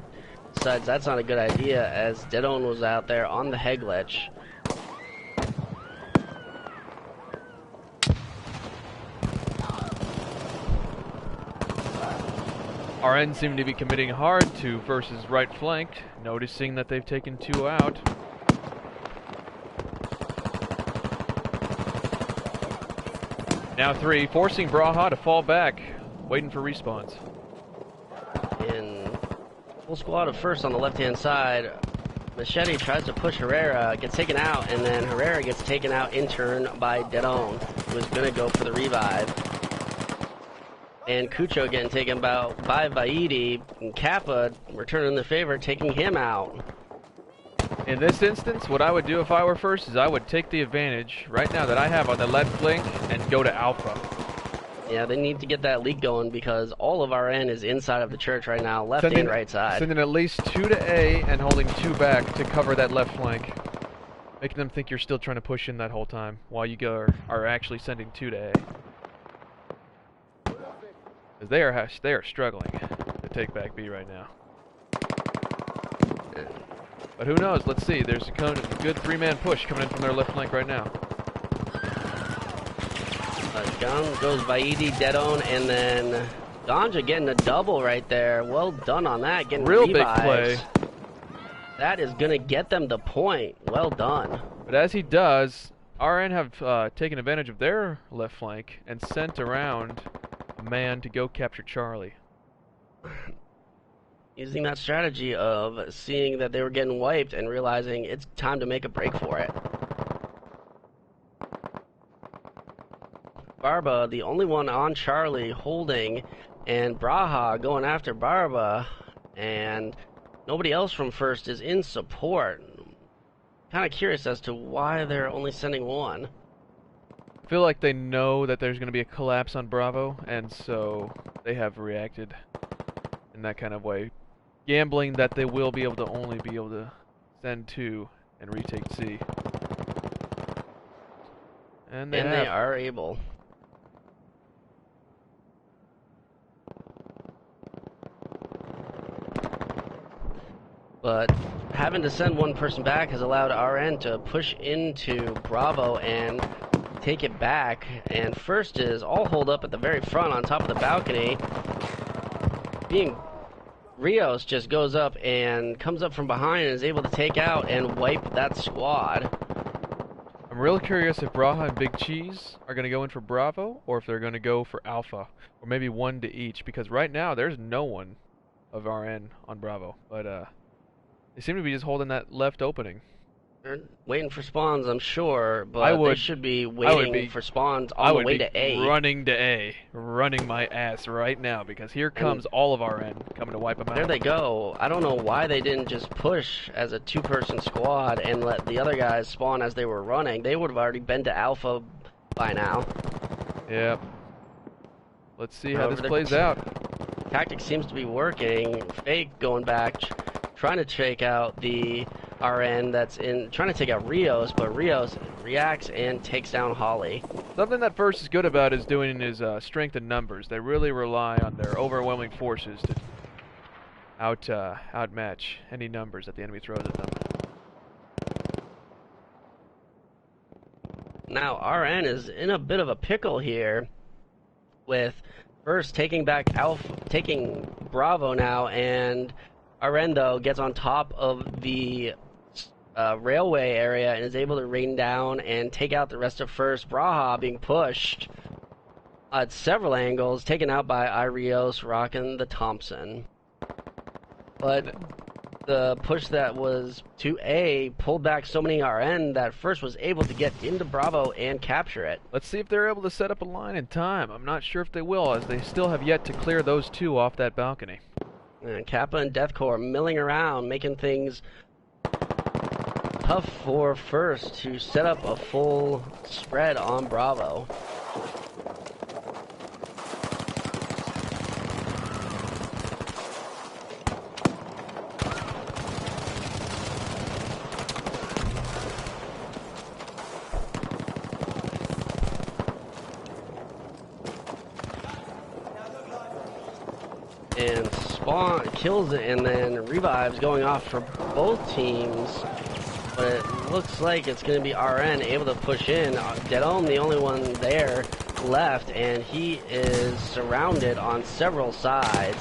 Besides, that's not a good idea, as Deadon was out there on the Heglich. RN seem to be committing hard to First's right flank, noticing that they've taken 2 out. Now 3, forcing Braha to fall back, waiting for respawns. In full squad of First on the left-hand side, Machete tries to push Herrera, gets taken out, and then Herrera gets taken out in turn by Deadon, who is going to go for the revive. And Cucho getting taken out by Vaidi, and Kappa returning the favor, taking him out. In this instance, what I would do if I were First is I would take the advantage right now that I have on the left flank and go to Alpha. Yeah, they need to get that leak going because all of RN is inside of the church right now, left and right side. Sending at least 2 to A and holding 2 back to cover that left flank. Making them think you're still trying to push in that whole time while you are actually sending 2 to A. Because they are struggling to take back B right now. But who knows? Let's see. There's a good 3-man push coming in from their left flank right now. Down goes Vaidi, Deadon, and then Ganja getting a double right there. Well done on that. Getting real revives. Big play. That is going to get them the point. Well done. But as he does, RN have taken advantage of their left flank and sent around a man to go capture Charlie. Using that strategy of seeing that they were getting wiped and realizing it's time to make a break for it. Barba, the only one on Charlie holding, and Braha going after Barba, and nobody else from First is in support. Kind of curious as to why they're only sending 1. I feel like they know that there's going to be a collapse on Bravo, and so they have reacted in that kind of way. Gambling that they will be able to only be able to send 2 and retake C. And they are able. But having to send 1 person back has allowed RN to push into Bravo and take it back. And First is all holed up at the very front on top of the balcony. Rios just goes up and comes up from behind and is able to take out and wipe that squad. I'm real curious if Braha and Big Cheese are going to go in for Bravo or if they're going to go for Alpha, or maybe 1 to each, because right now there's no one of RN on Bravo, but they seem to be just holding that left opening. They're waiting for spawns, I'm sure, but they should be waiting for spawns on the way to A. Running to A, running my ass right now, because here comes all of RN coming to wipe them out. There they go. I don't know why they didn't just push as a 2-person squad and let the other guys spawn as they were running. They would have already been to Alpha by now. Yep. Let's see how this plays out. Tactic seems to be working. Fake going back, trying to take out the RN that's trying to take out Rios, but Rios reacts and takes down Holly. Something that First is good about is doing his strength in numbers. They really rely on their overwhelming forces to outmatch any numbers that the enemy throws at them. Now RN is in a bit of a pickle here, with First taking Bravo now, and RN though gets on top of the railway area and is able to rain down and take out the rest of First. Braha being pushed at several angles, taken out by Irios rocking the Thompson. But the push that was to A pulled back so many RN that First was able to get into Bravo and capture it. Let's see if they're able to set up a line in time. I'm not sure if they will, as they still have yet to clear those two off that balcony. And Kappa and Deathcore milling around, making things tough for First to set up a full spread on Bravo. And Spawn kills it, and then Revives going off for both teams. But it looks like it's going to be RN able to push in. Deadome, the only one there left, and he is surrounded on several sides.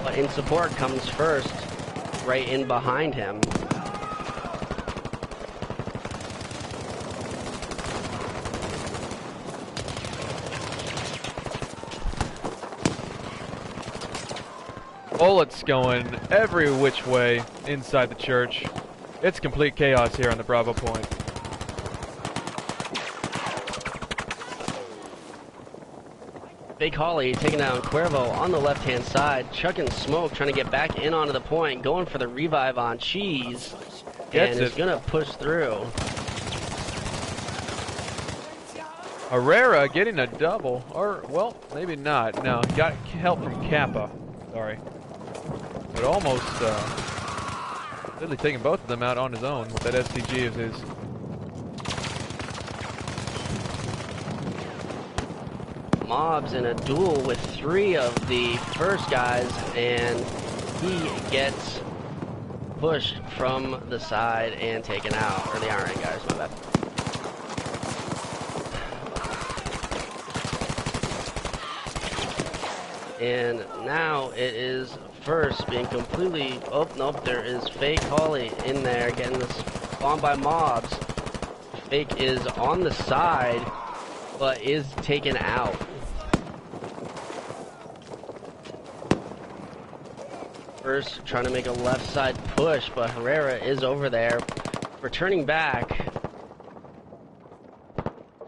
But in support comes First, right in behind him. Bullets going every which way inside the church. It's complete chaos here on the Bravo point. Big Holly taking down Cuervo on the left-hand side, chucking smoke, trying to get back in onto the point, going for the revive on Cheese, and is going to push through. Herrera getting a double, or, well, maybe not. No, he got help from Kappa. Sorry. But almost, really taking both of them out on his own with that SCG of his. Mobs in a duel with 3 of the First guys, and he gets pushed from the side and taken out. Or the RN guys, my bad. And now it is First being completely... Oh, nope, there is Fake Holly in there getting this spawned by mobs. Fake is on the side, but is taken out. First trying to make a left side push, but Herrera is over there, returning back.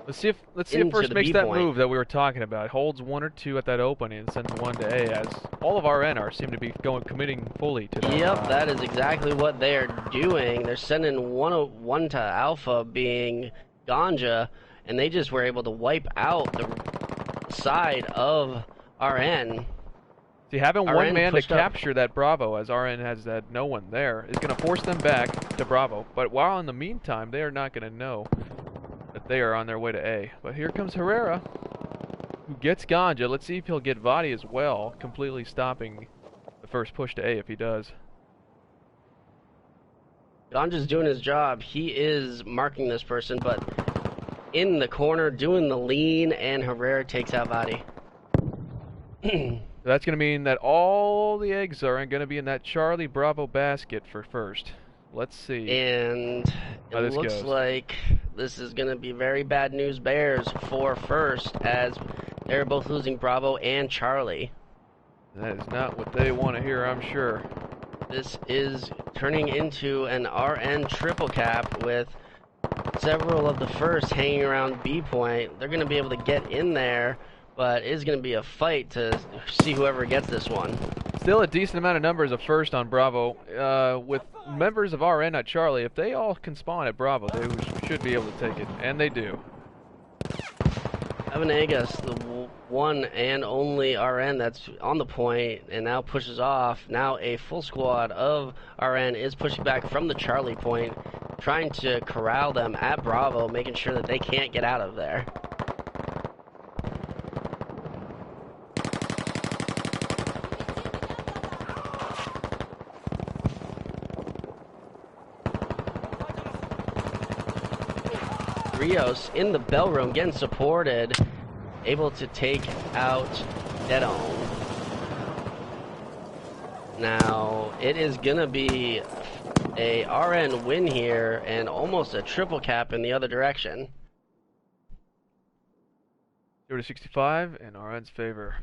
Let's see if First makes that move that we were talking about. Holds 1 or 2 at that opening and sends 1 to A, as all of our NR seem to be committing fully to that. Yep, that is exactly what they are doing. They're sending 1 to Alpha, being Ganja, and they just were able to wipe out the side of RN. See, having one man to capture that Bravo, as RN has had no one there, is going to force them back to Bravo. But while in the meantime, they are not going to know that they are on their way to A. But here comes Herrera, who gets Ganja. Let's see if he'll get Vadi as well, completely stopping the first push to A if he does. Ganja's doing his job. He is marking this person, but in the corner, doing the lean, and Herrera takes out Vadi. That's going to mean that all the eggs are going to be in that Charlie Bravo basket for First. Let's see. And it looks like this is going to be very bad news bears for First, as they're both losing Bravo and Charlie. That is not what they want to hear, I'm sure. This is turning into an RN triple cap with several of the First hanging around B point. They're going to be able to get in there, but it is going to be a fight to see whoever gets this one. Still a decent amount of numbers of First on Bravo. With members of RN at Charlie, if they all can spawn at Bravo, they should be able to take it. And they do. Avenegas, the one and only RN that's on the point, and now pushes off. Now a full squad of RN is pushing back from the Charlie point, trying to corral them at Bravo, making sure that they can't get out of there. Rios in the bell room getting supported, able to take out Deadon. Now it is gonna be a RN win here and almost a triple cap in the other direction. 0-65 in RN's favor.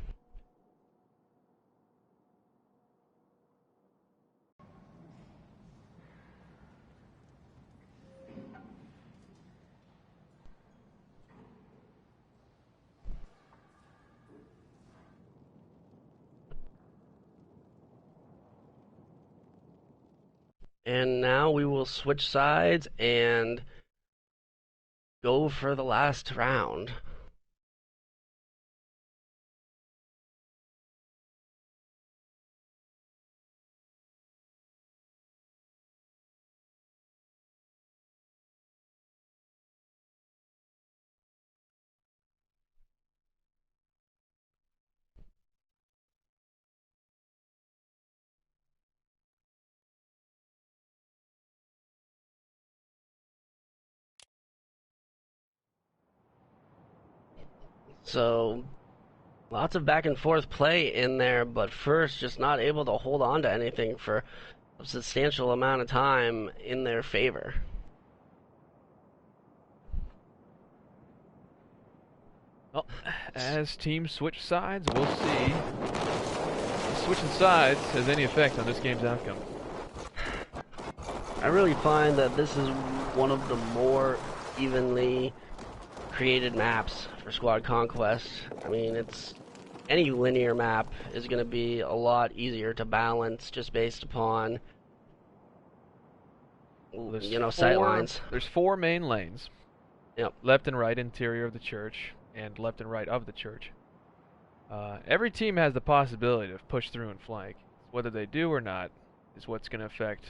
And now we will switch sides and go for the last round. So, lots of back and forth play in there, but First just not able to hold on to anything for a substantial amount of time in their favor. Well, as teams switch sides, we'll see if switching sides has any effect on this game's outcome. I really find that this is one of the more evenly created maps for Squad Conquest. I mean, any linear map is going to be a lot easier to balance just based upon, sight lines. There's 4 main lanes. Yep. Left and right interior of the church, and left and right of the church. Every team has the possibility to push through and flank. Whether they do or not is what's going to affect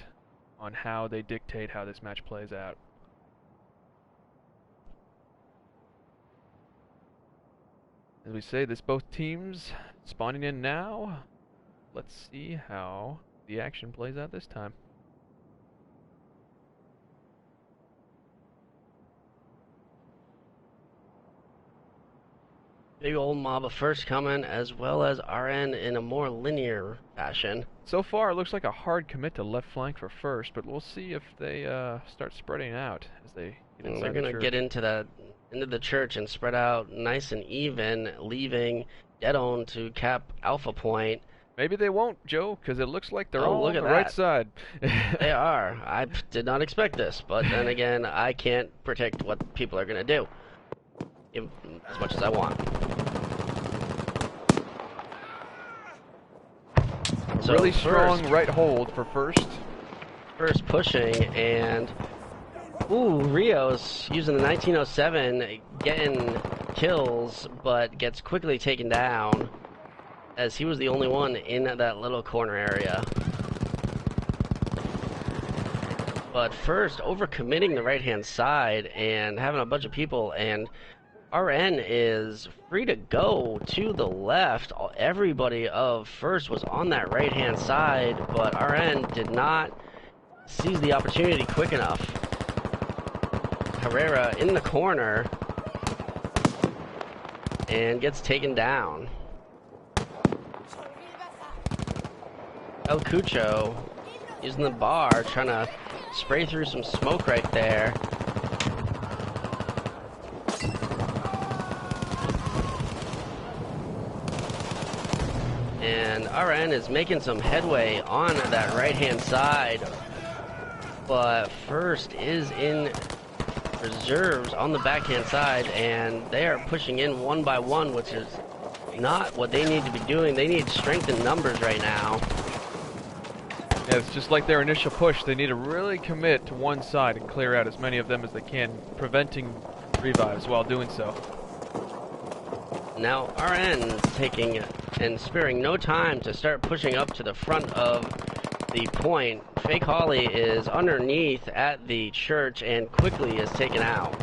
on how they dictate how this match plays out. As we say, both teams spawning in now. Let's see how the action plays out this time. Big old mob of First coming, as well as RN in a more linear fashion. So far, it looks like a hard commit to left flank for First, but we'll see if they start spreading out as they get inside. They're going to get into the church and spread out nice and even, leaving Deadon to cap Alpha Point. Maybe they won't, Joe, because it looks like they're all on the right side. They are. I did not expect this, but then again, I can't predict what people are going to do as much as I want. So really strong right hold for First. First pushing, and Rios using the 1907, getting kills, but gets quickly taken down, as he was the only one in that little corner area. But First overcommitting the right-hand side and having a bunch of people, and RN is free to go to the left. Everybody of First was on that right-hand side, but RN did not seize the opportunity quick enough. Herrera in the corner and gets taken down. El Cucho using the bar, trying to spray through some smoke right there. And RN is making some headway on that right-hand side, but First is in reserves on the backhand side, and they are pushing in one by one, which is not what they need to be doing. They need strength in numbers right now. Yeah, it's just like their initial push. They need to really commit to one side and clear out as many of them as they can, preventing revives while doing so. Now RN taking and sparing no time to start pushing up to the front of the point. Fake Holly is underneath at the church and quickly is taken out.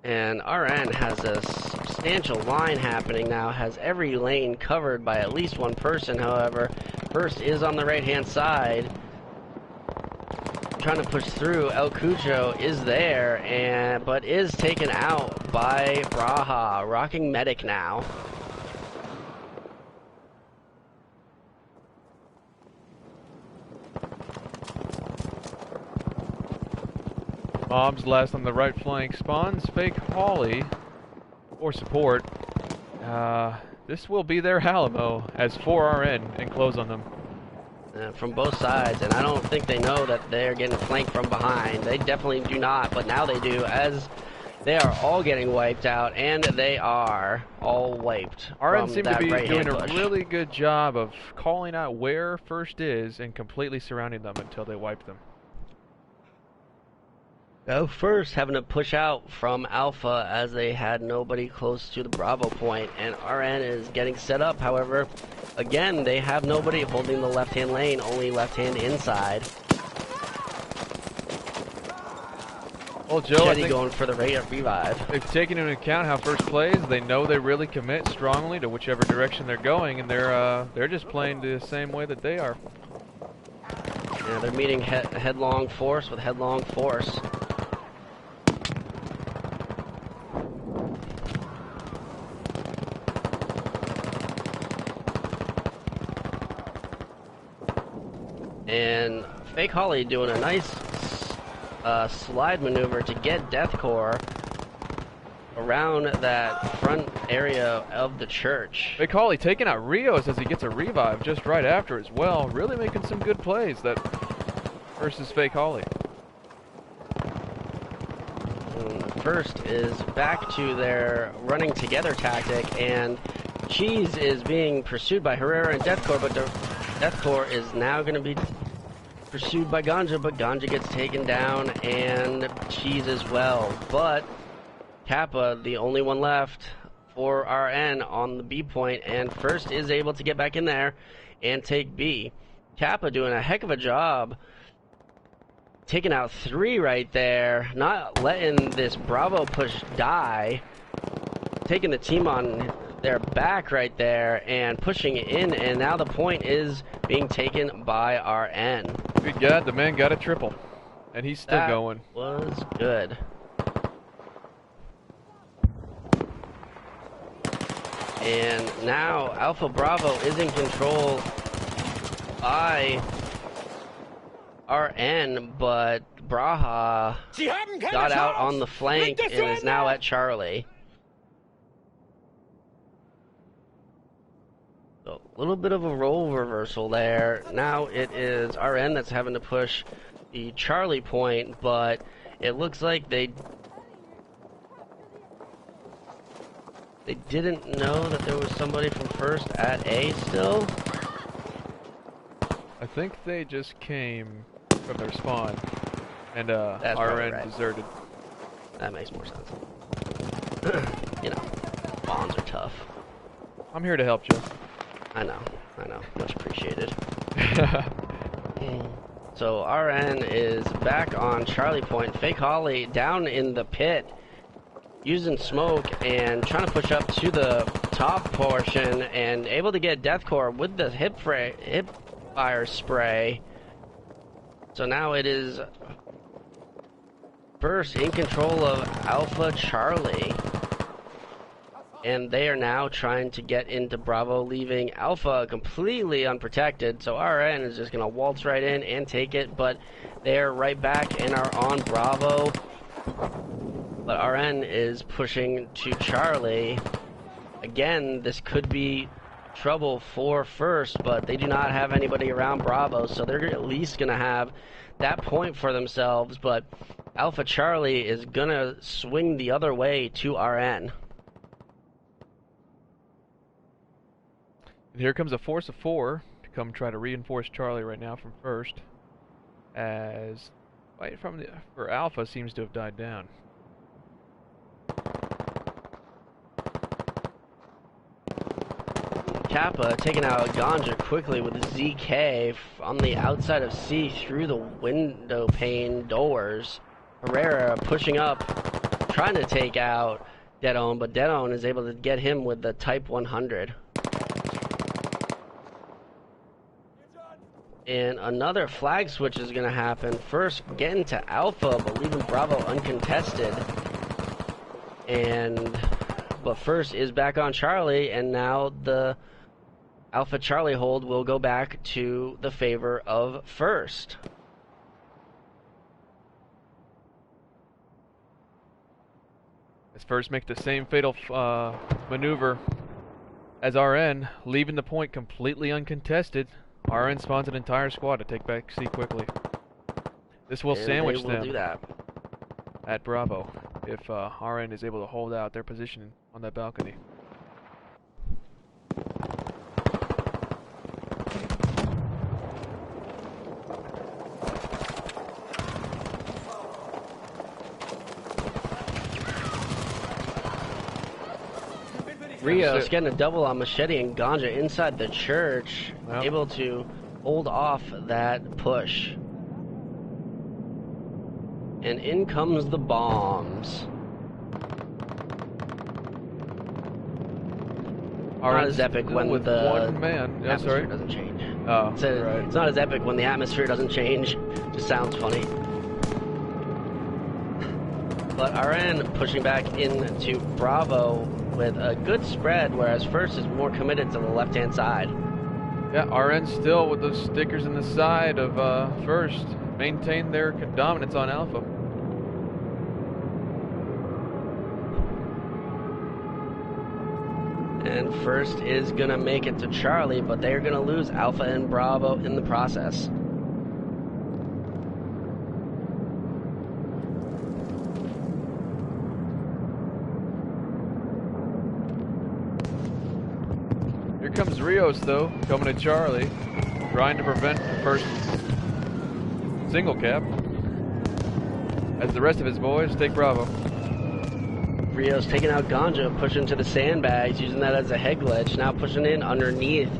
And RN has a substantial line happening now, has every lane covered by at least one person. However, First is on the right-hand side, trying to push through. El Cucho is there, but is taken out by Braha, rocking medic now. Mobs last on the right flank spawns. Fake Holly for support. This will be their Alamo as 4RN and close on them. From both sides, and I don't think they know that they're getting flanked from behind. They definitely do not, but now they do, as they are all getting wiped out, and they are all wiped. RN seem to be doing push. a really good job of calling out where First is and completely surrounding them until they wipe them. First having to push out from Alpha as they had nobody close to the Bravo point, and RN is getting set up. However, again, they have nobody holding the left-hand lane, only left-hand inside. Well, Joe, I think going for the revive. They've taken into account how First plays. They know they really commit strongly to whichever direction they're going, and they're just playing the same way that they are. Yeah, they're meeting headlong force with headlong force. And Fake Holly doing a nice slide maneuver to get Deathcore around that front area of the church. Fake Holly taking out Rios as he gets a revive just right after as well. Really making some good plays that versus Fake Holly. First is back to their running together tactic, and Cheese is being pursued by Herrera and Deathcore, but Deathcore is now going to be pursued by Ganja, but Ganja gets taken down, and Cheese as well. But Kappa, the only one left for RN on the B point, and First is able to get back in there and take B. Kappa doing a heck of a job taking out 3 right there, not letting this Bravo push die, taking the team on their back right there and pushing it in, and now the point is being taken by RN. Good God, the man got a triple, and he's still going. Was good. And now Alpha Bravo is in control by RN, but Braha got out on the flank and is now at Charlie. So a little bit of a role reversal there. Now it is RN that's having to push the Charlie point, but it looks like they didn't know that there was somebody from First at A still. I think they just came from their spawn, and That's RN right. deserted. That makes more sense. You know, bonds are tough. I'm here to help, Joe. I know, much appreciated. So RN is back on Charlie Point. Fake Holly down in the pit, using smoke and trying to push up to the top portion, and able to get Deathcore with the hip fire spray. So now it is First in control of Alpha Charlie, and they are now trying to get into Bravo, leaving Alpha completely unprotected. So RN is just going to waltz right in and take it, but they're right back and are on Bravo. But RN is pushing to Charlie. Again, this could be trouble for First, but they do not have anybody around Bravo, so they're at least going to have that point for themselves. But Alpha Charlie is going to swing the other way to RN. And here comes a force of 4 to come try to reinforce Charlie right now from First, as Fight for Alpha seems to have died down. Kappa taking out Ganja quickly with ZK on the outside of C through the window pane doors. Herrera pushing up, trying to take out Deadone, but Deadone is able to get him with the Type 100. And another flag switch is going to happen. First getting to Alpha, but leaving Bravo uncontested. But First is back on Charlie, and now the Alpha Charlie hold will go back to the favor of First. As First make the same fatal maneuver as RN, leaving the point completely uncontested. RN spawns an entire squad to take back C quickly. This will sandwich them do that. at Bravo if RN is able to hold out their position on that balcony. Rios getting a double on Machete and Ganja inside the church, able to hold off that push. And in comes the bombs. Not as epic when the one man. atmosphere doesn't change. Oh, It's not as epic when the atmosphere doesn't change. Just sounds funny. But RN pushing back into Bravo with a good spread, whereas First is more committed to the left-hand side. Yeah, RN still with those stickers in the side of First. Maintain their dominance on Alpha. And First is going to make it to Charlie, but they're going to lose Alpha and Bravo in the process. Here comes Rios, though, coming to Charlie, trying to prevent the first single cap, as the rest of his boys take Bravo. Rios taking out Ganja, pushing to the sandbags, using that as a head glitch, now pushing in underneath,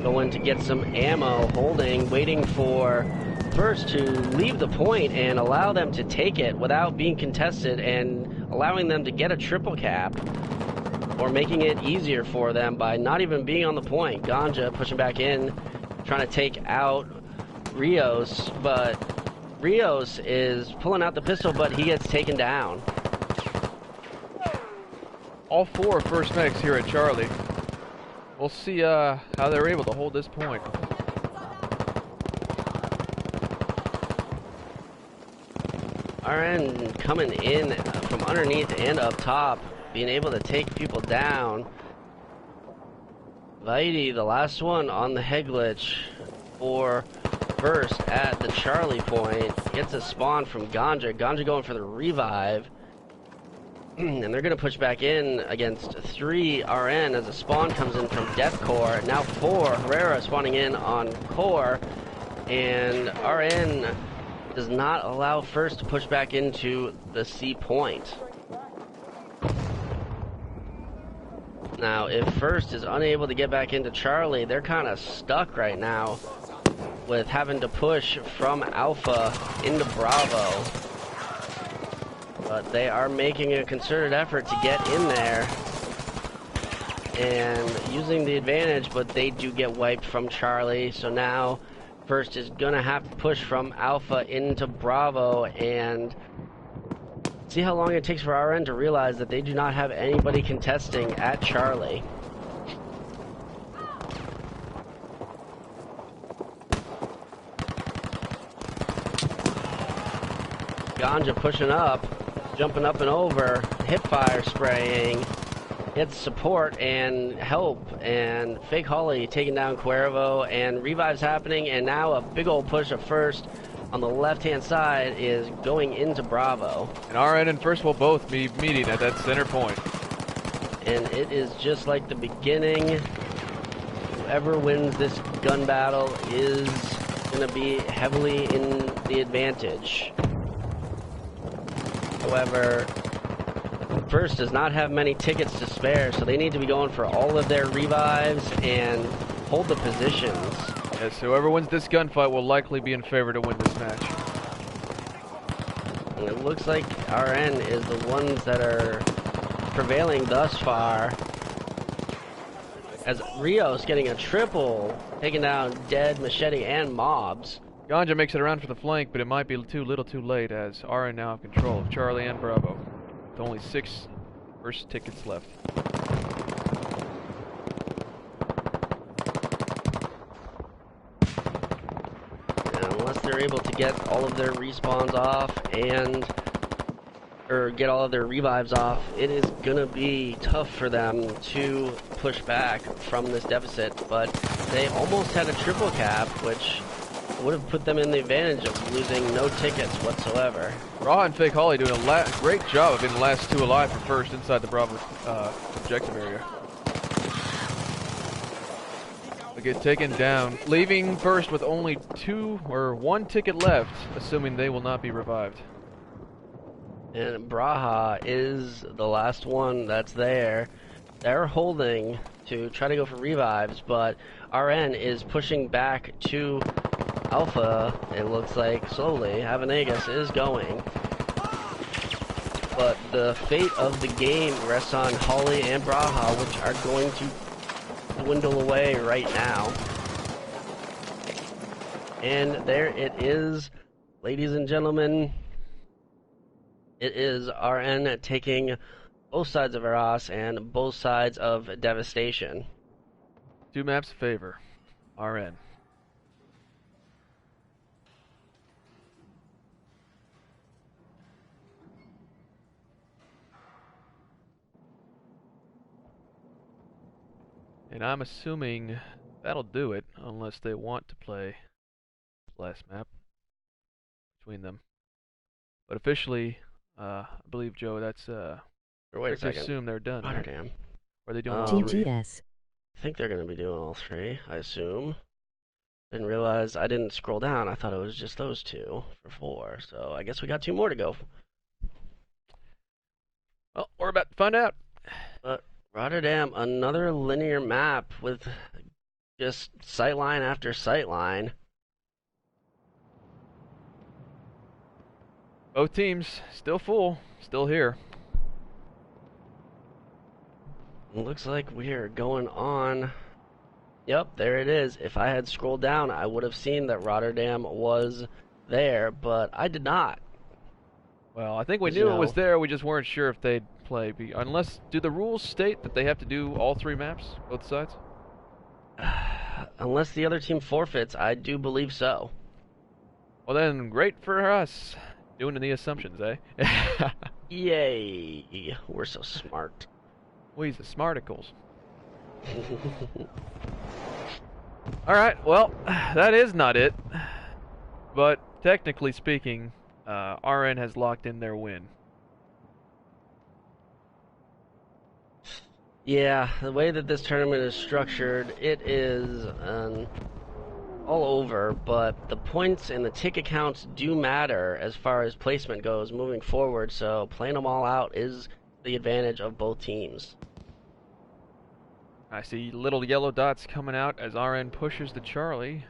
going to get some ammo, holding, waiting for First to leave the point and allow them to take it without being contested and allowing them to get a triple cap. Or making it easier for them by not even being on the point. Ganja pushing back in, trying to take out Rios, but Rios is pulling out the pistol, but he gets taken down. All four First medics here at Charlie. We'll see how they're able to hold this point. RN coming in from underneath and up top, being able to take people down. Vaidi, the last one on the head glitch for First at the Charlie point, gets a spawn from Ganja. Ganja going for the revive. And they're going to push back in against 3 RN as a spawn comes in from Death Core. Now 4 Herrera spawning in on Core. And RN does not allow First to push back into the C point. Now, if First is unable to get back into Charlie, they're kind of stuck right now with having to push from Alpha into Bravo. But they are making a concerted effort to get in there and using the advantage, but they do get wiped from Charlie. So now First is going to have to push from Alpha into Bravo and see how long it takes for RN to realize that they do not have anybody contesting at Charlie. Ganja pushing up, jumping up and over, hipfire spraying, gets support and help, and Fake Holly taking down Cuervo, and revives happening, and now a big old push of First on the left-hand side is going into Bravo. And RN and First will both be meeting at that center point. And it is just like the beginning. Whoever wins this gun battle is going to be heavily in the advantage. However, First does not have many tickets to spare, so they need to be going for all of their revives and hold the positions. Yes, whoever wins this gunfight will likely be in favor to win this match. And it looks like RN is the ones that are prevailing thus far. As Rios getting a triple, taking down Dead, Machete, and Mobs. Ganja makes it around for the flank, but it might be too little too late as RN now have control of Charlie and Bravo. With only 6 first tickets left. And unless they're able to get all of their respawns off or get all of their revives off, it is gonna be tough for them to push back from this deficit, but they almost had a triple cap, which would have put them in the advantage of losing no tickets whatsoever. Raha and Fake Holly doing a great job of being the last 2 alive for first inside the Bravo objective area. They get taken down, leaving first with only 1 ticket left, assuming they will not be revived. And Braha is the last one that's there. They're holding to try to go for revives, but RN is pushing back to Alpha. It looks like slowly. Havenagus is going. But the fate of the game rests on Holly and Braha, which are going to dwindle away right now. And there it is, ladies and gentlemen. It is RN taking both sides of Arras and both sides of Devastation. 2 maps favor RN. And I'm assuming that'll do it, unless they want to play last map between them. But officially, I believe, Joe, that's Wait a second. assume they're done. Rotterdam. Are they doing all 3? GGS. I think they're going to be doing all 3, I assume. Didn't realize, I didn't scroll down. I thought it was just those 2 for 4. So I guess we got 2 more to go. Well, we're about to find out. But Rotterdam, another linear map with just sightline after sightline. Both teams still full, still here. It looks like we are going on. Yep, there it is. If I had scrolled down, I would have seen that Rotterdam was there, but I did not. Well, I think we knew it was there, we just weren't sure if they'd play. Unless, do the rules state that they have to do all 3 maps, both sides? Unless the other team forfeits, I do believe so. Well then, great for us. Doing the assumptions, eh? Yay, we're so smart. We's the smarticles. Alright, well, that is not it. But, technically speaking, RN has locked in their win. Yeah, the way that this tournament is structured, it is all over, but the points and the ticket counts do matter as far as placement goes moving forward, so playing them all out is the advantage of both teams. I see little yellow dots coming out as RN pushes the Charlie,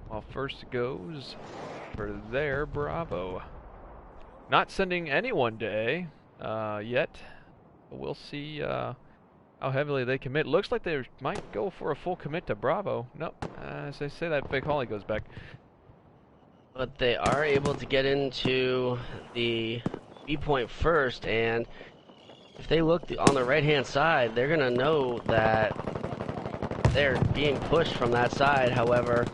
while first goes for their Bravo. Not sending anyone to A yet, but we'll see how heavily they commit. Looks like they might go for a full commit to Bravo. Nope, as I say that, Fake Holly goes back. But they are able to get into the B point first, and if they look on the right-hand side, they're going to know that they're being pushed from that side. However,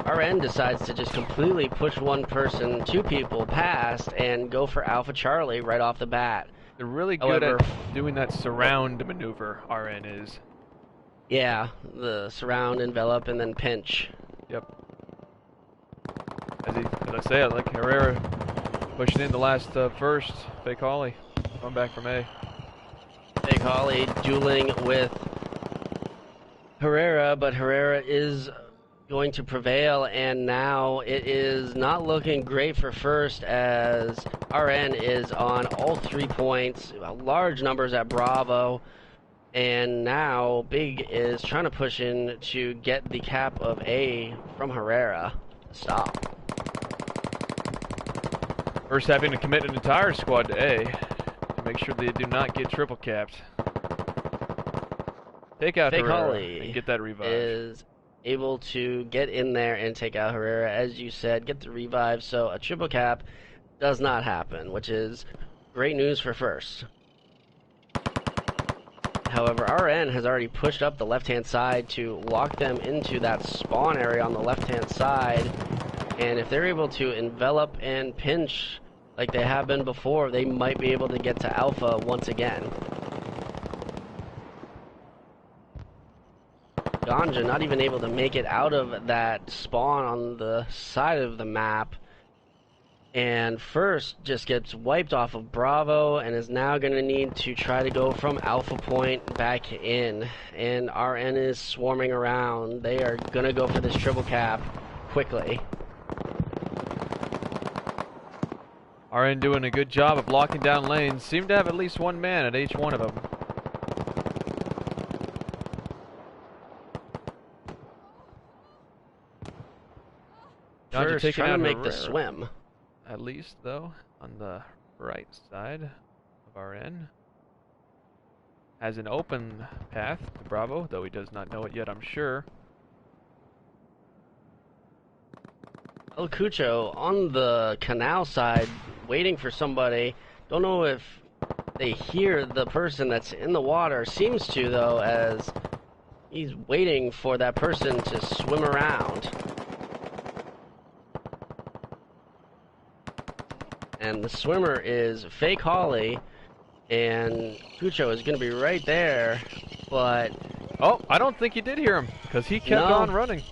RN decides to just completely push 2 people past and go for Alpha Charlie right off the bat. They're really good at doing that surround maneuver, RN is. Yeah, the surround, envelop, and then pinch. Yep. As I say, like Herrera pushing in the last first, Fake Holly. Going back from A. Fake Holly dueling with Herrera, but Herrera is going to prevail, and now it is not looking great for first as RN is on all 3 points, large numbers at Bravo, and now Big is trying to push in to get the cap of A from Herrera to stop. First having to commit an entire squad to A to make sure they do not get triple capped. Take out Fake Herrera Holly and get that revive. is able to get in there and take out Herrera, as you said, get the revive, so a triple cap does not happen, which is great news for first. However, RN has already pushed up the left-hand side to lock them into that spawn area on the left-hand side, and if they're able to envelop and pinch like they have been before, they might be able to get to Alpha once again. Ganja not even able to make it out of that spawn on the side of the map, and First just gets wiped off of Bravo and is now going to need to try to go from Alpha Point back in, and RN is swarming around. They are going to go for this triple cap quickly. RN doing a good job of locking down lanes. Seem to have at least one man at each one of them. First trying to make the swim. At least, though, on the right side of RN. Has an open path to Bravo, though he does not know it yet, I'm sure. El Cucho on the canal side, waiting for somebody. Don't know if they hear the person that's in the water. Seems to, though, as he's waiting for that person to swim around. And the swimmer is Fake Holly, and Cucho is going to be right there, but... Oh, I don't think he did hear him, because he kept on running.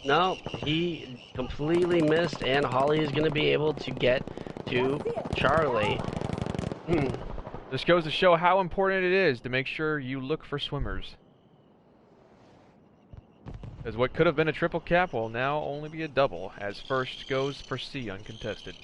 No, he completely missed, and Holly is going to be able to get to Charlie. This goes to show how important it is to make sure you look for swimmers. Because what could have been a triple cap will now only be a double, as First goes for C uncontested.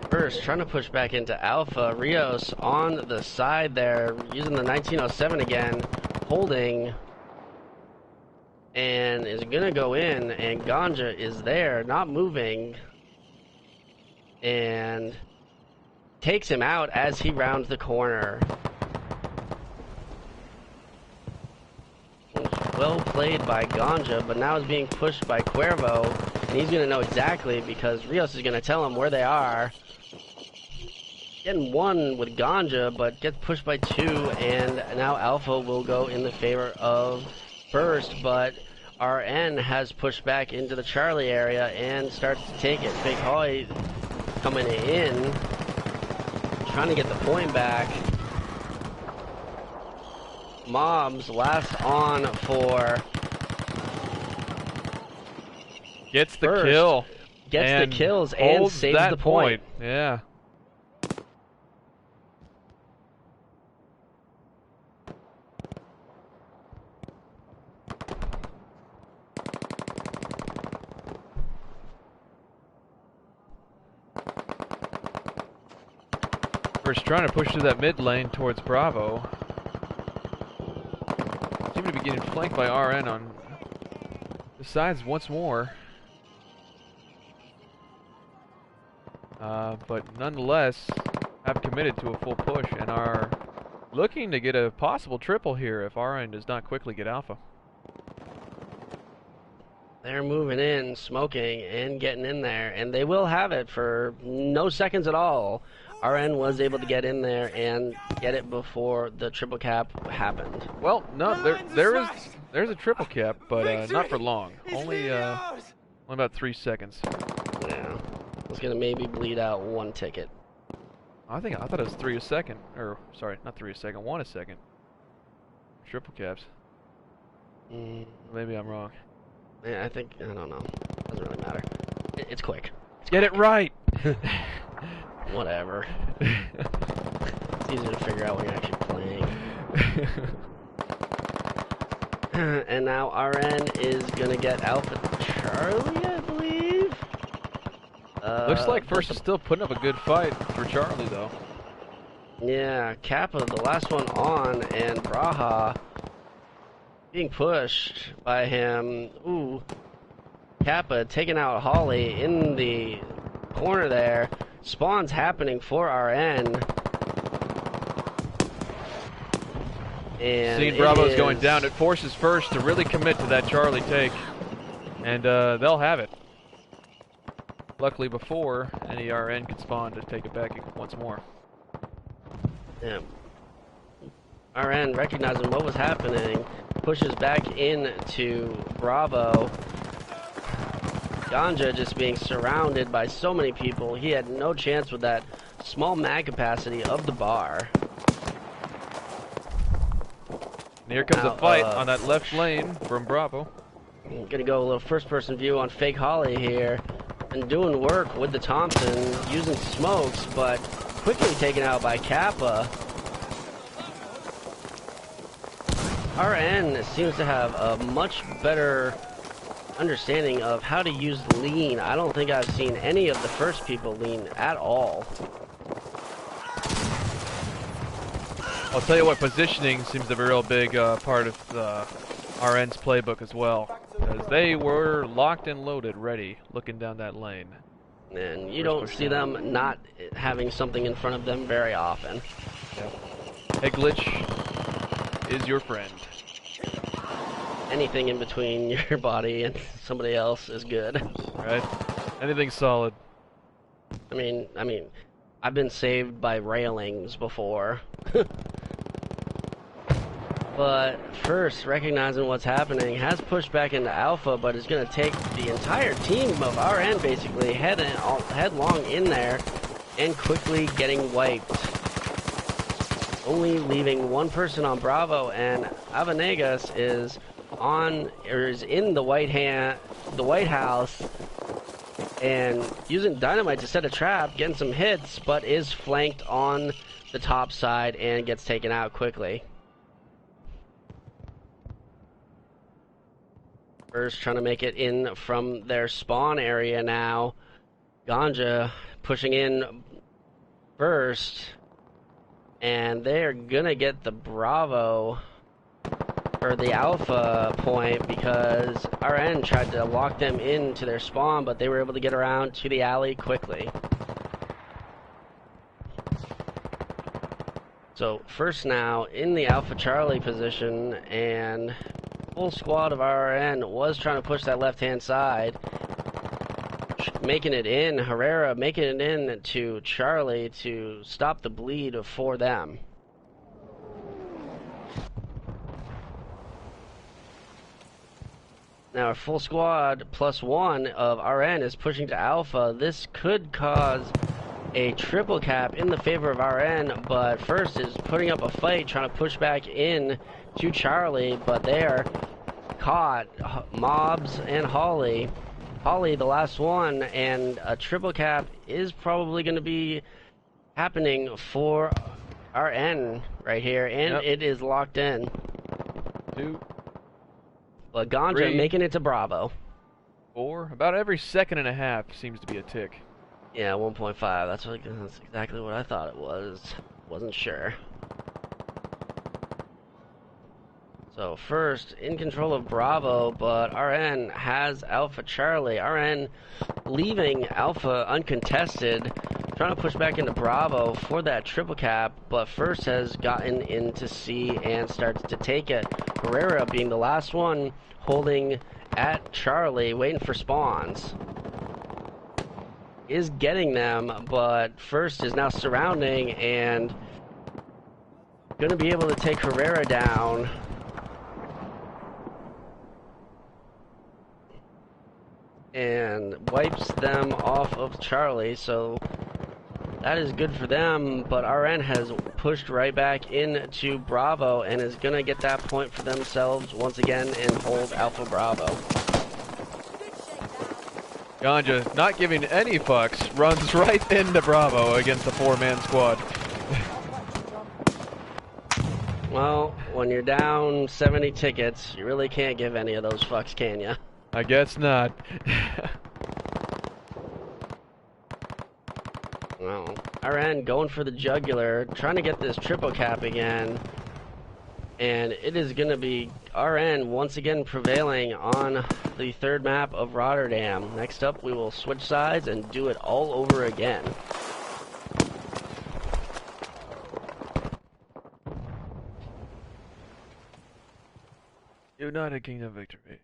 First, trying to push back into Alpha. Rios on the side there, using the 1907 again, holding, and is going to go in, and Ganja is there, not moving, and takes him out as he rounds the corner. Well played by Ganja, but now is being pushed by Cuervo, and he's going to know exactly because Rios is going to tell him where they are. Getting one with Ganja, but gets pushed by two, and now Alpha will go in the favor of First, but RN has pushed back into the Charlie area and starts to take it. Fake Holly coming in, trying to get the point back. Mobs last on for gets the First. kill. Gets the kills and saves the point. Yeah. First trying to push through that mid lane towards Bravo. Seem to be getting flanked by RN on the sides once more. But nonetheless, have committed to a full push and are looking to get a possible triple here if RN does not quickly get Alpha. They're moving in, smoking, and getting in there, and they will have it for no seconds at all. RN was able to get in there and get it before the triple cap happened. Well, no, there's a triple cap, but not for long. Only about 3 seconds. Yeah, it's gonna maybe bleed out one ticket. I thought it was 3 a second, or sorry, not 3 a second, 1 a second. Triple caps. Maybe I'm wrong. Yeah, I don't know. Doesn't really matter. It's quick. It's Get it right! Whatever. It's easier to figure out when you're actually playing. And now RN is gonna get Alpha Charlie, I believe? Looks like First is still putting up a good fight for Charlie, though. Yeah, Kappa, the last one on, and Braha being pushed by him. Ooh. Kappa taking out Holly in the corner there. Spawns happening for RN. And seeing Bravo's going down, it forces First to really commit to that Charlie take. And they'll have it. Luckily before any RN could spawn to take it back once more. Yeah. RN, recognizing what was happening, pushes back into Bravo. Ganja just being surrounded by so many people. He had no chance with that small mag capacity of the bar. And here comes a fight on that left lane from Bravo. I'm gonna go a little first-person view on Fake Holly here. And doing work with the Thompson, using smokes, but quickly taken out by Kappa. RN seems to have a much better understanding of how to use lean. I don't think I've seen any of the first people lean at all. I'll tell you what, positioning seems to be a real big part of the RN's playbook as well. Because they were locked and loaded, ready, looking down that lane. And you don't see them not having something in front of them very often. Yep. Hey, Glitch is your friend. Anything in between your body and somebody else is good. Right? Anything solid. I mean, I've been saved by railings before. But First, recognizing what's happening, has pushed back into Alpha, but is going to take the entire team of RN basically headlong in there and quickly getting wiped. Only leaving one person on Bravo, and Avenegas is in the White House and using dynamite to set a trap, getting some hits, but is flanked on the top side and gets taken out quickly. First trying to make it in from their spawn area now. Ganja pushing in first, and they're gonna get the Bravo or the Alpha point because RN tried to lock them into their spawn, but they were able to get around to the alley quickly. So First now in the Alpha Charlie position, and full squad of RN was trying to push that left-hand side, making it in. Herrera making it in to Charlie to stop the bleed for them. Now a full squad plus one of RN is pushing to Alpha. This could cause a triple cap in the favor of RN, but First is putting up a fight trying to push back in to Charlie, but they are caught. Mobs and Holly. Holly the last one, and a triple cap is probably going to be happening for RN right here, and it is locked in. 2, but Ganja 3, making it to Bravo. 4, about every second and a half seems to be a tick. Yeah, 1.5. That's exactly what I thought it was. Wasn't sure. So First in control of Bravo, but RN has Alpha Charlie. RN leaving Alpha uncontested, trying to push back into Bravo for that triple cap, but First has gotten into C and starts to take it. Herrera being the last one holding at Charlie, waiting for spawns. Is getting them, but First is now surrounding and gonna be able to take Herrera down. And wipes them off of Charlie, so that is good for them, but RN has pushed right back into Bravo and is gonna get that point for themselves once again and hold Alpha Bravo. Ganja, not giving any fucks, runs right into Bravo against a 4-man squad. Well, when you're down 70 tickets, you really can't give any of those fucks, can ya? I guess not. Well, RN going for the jugular, trying to get this triple cap again. And it is going to be RN once again prevailing on the third map of Rotterdam. Next up, we will switch sides and do it all over again. United Kingdom victory.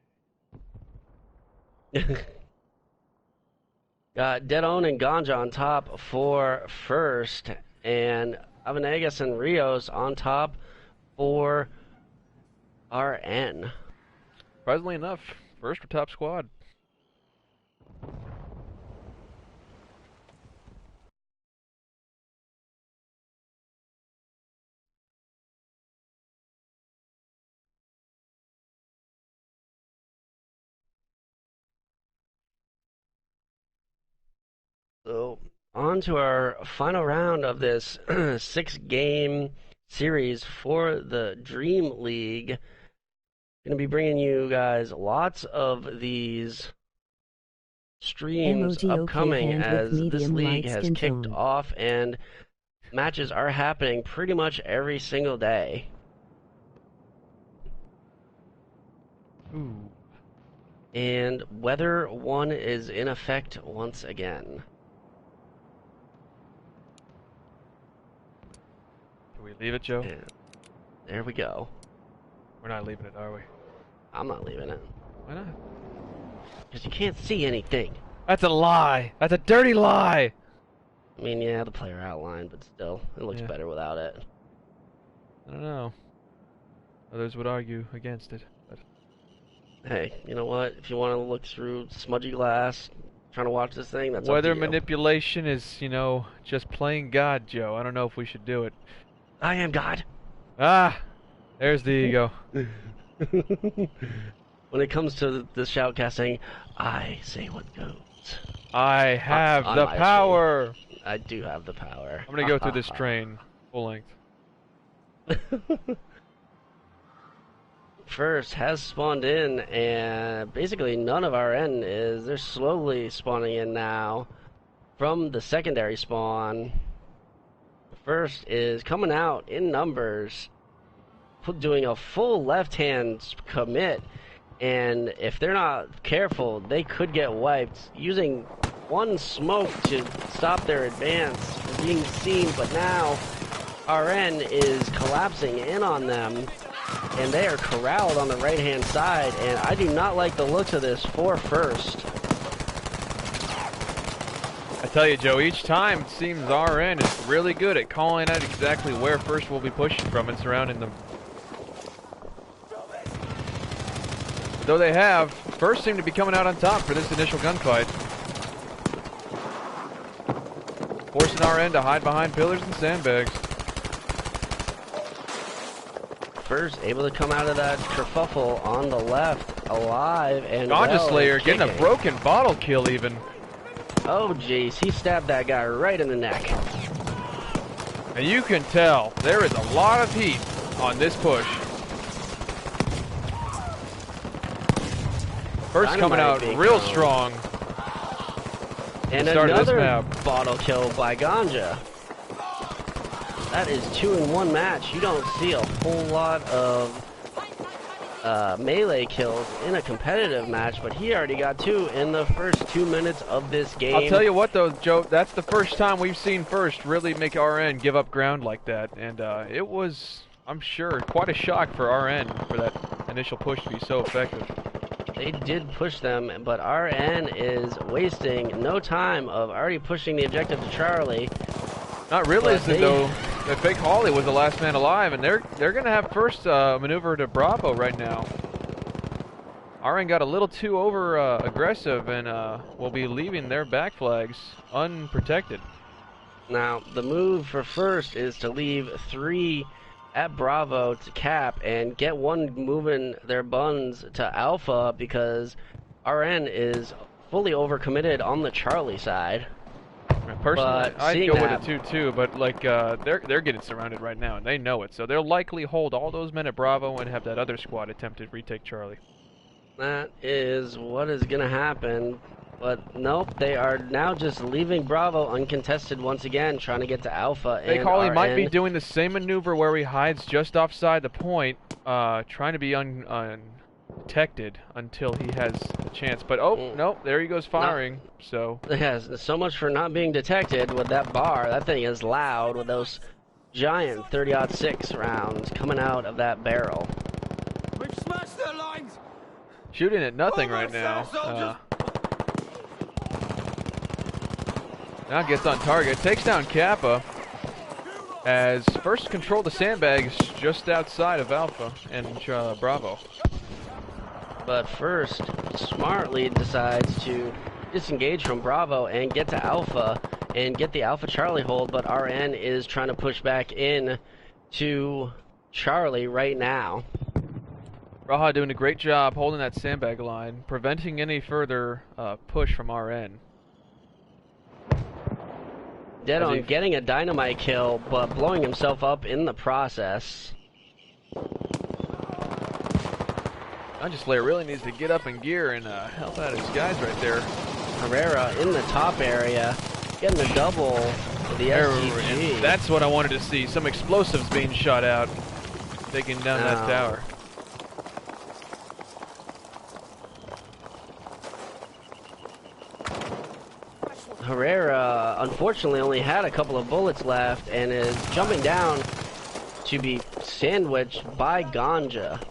Got Deadon and Ganja on top for first, and Avenegas and Rios on top for RN. Surprisingly enough, first or top squad. So, on to our final round of this 6-game series for the Dream League. Going to be bringing you guys lots of these streams upcoming as this league has kicked off, and matches are happening pretty much every single day. Ooh. And Weather 1 is in effect once again. Can we leave it, Joe? And there we go. We're not leaving it, are we? I'm not leaving it. Why not? Because you can't see anything. That's a lie! That's a dirty lie! I mean, yeah, the player outline, but still, it looks better without it. I don't know. Others would argue against it, but... Hey, you know what? If you want to look through smudgy glass, trying to watch this thing, that's Weather up to you. manipulation is, you know, just playing God, Joe. I don't know if we should do it. I am God. Ah! There's the ego. When it comes to the shoutcasting, I say what goes. I have the power! Stream. I do have the power. I'm gonna go through this train, full length. First has spawned in, and basically none of RN is. They're slowly spawning in now from the secondary spawn. First is coming out in numbers, doing a full left-hand commit, and if they're not careful, they could get wiped, using one smoke to stop their advance from being seen, but now RN is collapsing in on them, and they are corralled on the right-hand side, and I do not like the looks of this for first. I tell you, Joe, each time it seems RN is really good at calling out exactly where first will be pushing from and surrounding them. Though they have, first seem to be coming out on top for this initial gunfight. Forcing RN to hide behind pillars and sandbags. First able to come out of that kerfuffle on the left, alive, and Ganja well, Slayer getting a broken bottle kill even. Oh jeez, he stabbed that guy right in the neck. And you can tell there is a lot of heat on this push. First coming out real strong. And another bottle kill by Ganja. That is 2-in-1 match. You don't see a whole lot of melee kills in a competitive match, but he already got 2 in the first 2 minutes of this game. I'll tell you what though, Joe, that's the first time we've seen First really make RN give up ground like that, and it was, I'm sure, quite a shock for RN for that initial push to be so effective. They did push them, but RN is wasting no time of already pushing the objective to Charlie. Not realizing though that Fake Holly was the last man alive, and they're gonna have First maneuver to Bravo right now. RN got a little too over aggressive and will be leaving their back flags unprotected. Now the move for First is to leave 3 at Bravo to cap and get 1 moving their buns to Alpha, because RN is fully overcommitted on the Charlie side. Personally, I'd go with a 2-2, but like they're getting surrounded right now, and they know it. So they'll likely hold all those men at Bravo and have that other squad attempt to retake Charlie. That is what is going to happen. But nope, they are now just leaving Bravo uncontested once again, trying to get to Alpha. Fake Holly might be doing the same maneuver where he hides just offside the point, trying to be undetected until he has a chance. But oh, no, there he goes firing. No. So yes, so much for not being detected with that bar. That thing is loud with those giant 30-06 rounds coming out of that barrel. We've smashed their lines. Shooting at nothing right now. Now gets on target, takes down Kappa, as first control the sandbags just outside of Alpha and Bravo. But first, smartly decides to disengage from Bravo and get to Alpha and get the Alpha Charlie hold, but RN is trying to push back in to Charlie right now. Raha doing a great job holding that sandbag line, preventing any further push from RN. Dead on getting a dynamite kill, but blowing himself up in the process. Slayer really needs to get up in gear and help out his guys right there. Herrera in the top area, getting a double with the STG. That's what I wanted to see, some explosives being shot out, taking down that tower. Herrera unfortunately only had a couple of bullets left and is jumping down to be sandwiched by Ganja.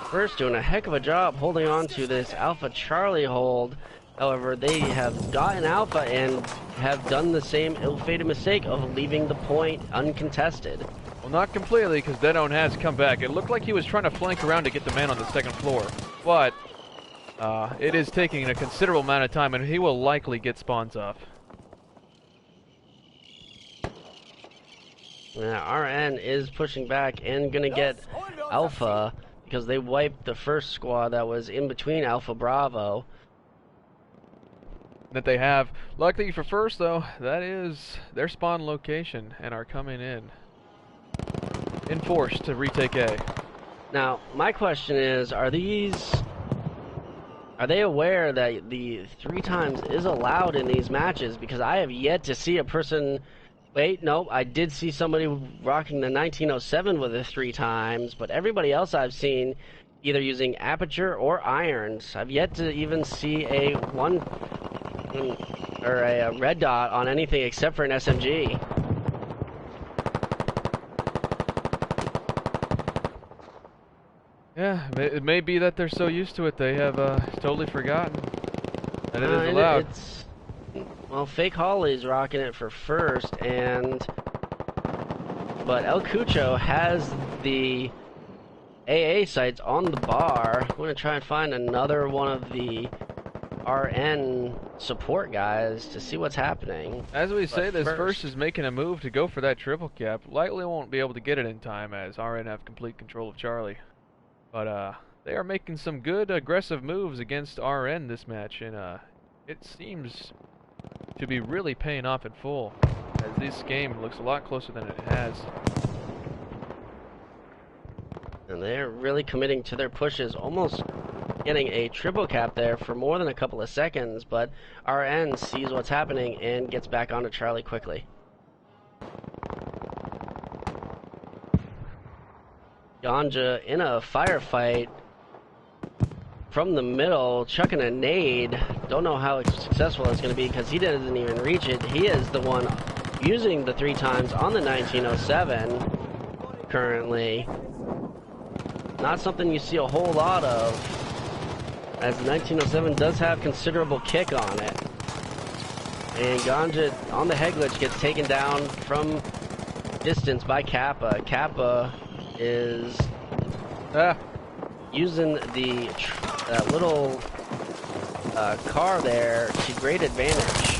First doing a heck of a job holding on to this Alpha Charlie hold. However, they have gotten Alpha and have done the same ill-fated mistake of leaving the point uncontested. Well, not completely, because Deadon has come back. It looked like he was trying to flank around to get the man on the second floor, but it is taking a considerable amount of time, and he will likely get spawns off. Now, RN is pushing back and gonna get Alpha because they wiped the first squad that was in between Alpha Bravo. That they have. Luckily for first, though, that is their spawn location, and are coming in force to retake A. Now, my question is, are they aware that the 3 times is allowed in these matches? Because I have yet to see a person... Wait, no, I did see somebody rocking the 1907 with it 3 times, but everybody else I've seen either using aperture or irons. I've yet to even see a red dot on anything except for an SMG. Yeah, it may be that they're so used to it they have totally forgotten that it is allowed. Well, Fake Holly's rocking it for first, but El Cucho has the AA sights on the bar. I'm going to try and find another one of the RN support guys to see what's happening. As we say, this first is making a move to go for that triple cap. Likely won't be able to get it in time as RN have complete control of Charlie. But they are making some good aggressive moves against RN this match, and it seems to be really paying off in full, as this game looks a lot closer than it has. And they're really committing to their pushes, almost getting a triple cap there for more than a couple of seconds, but RN sees what's happening and gets back onto Charlie quickly. Ganja in a firefight from the middle, chucking a nade. Don't know how successful it's going to be because he doesn't even reach it. He is the one using the 3 times on the 1907 currently. Not something you see a whole lot of, as the 1907 does have considerable kick on it. And Ganja on the head glitch gets taken down from distance by Kappa. Kappa is using the little car there to great advantage.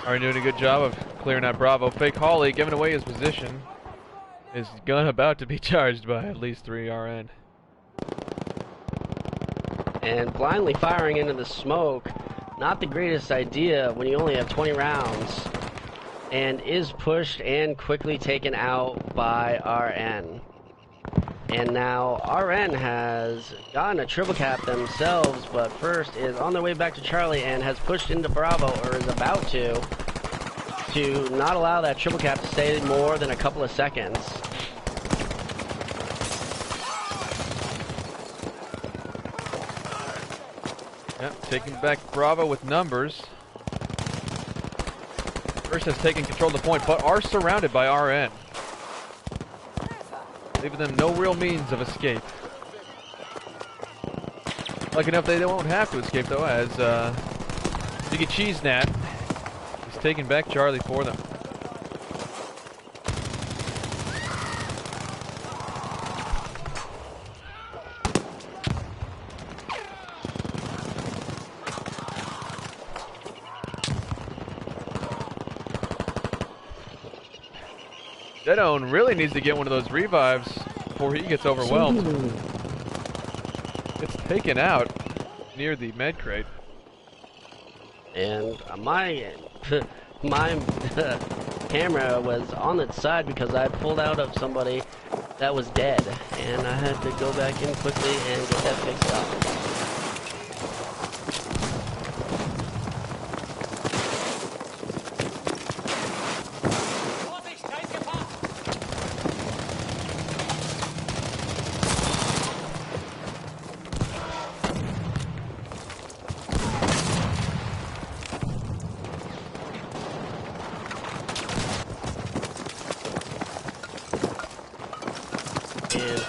Are doing a good job of clearing out Bravo. Fake Holly giving away his position. His gun about to be charged by at least 3 RN. And blindly firing into the smoke, not the greatest idea when you only have 20 rounds. And is pushed and quickly taken out by RN. And now RN has gotten a triple cap themselves, but first is on their way back to Charlie and has pushed into Bravo, or is about to not allow that triple cap to stay more than a couple of seconds. Yep, taking back Bravo with numbers. First has taken control of the point, but are surrounded by RN. Leaving them no real means of escape. Lucky enough they won't have to escape though, as Biggie Cheese Nat is taking back Charlie for them. Deadone really needs to get one of those revives before he gets overwhelmed. It's taken out near the med crate. And my camera was on its side because I pulled out of somebody that was dead, and I had to go back in quickly and get that fixed up.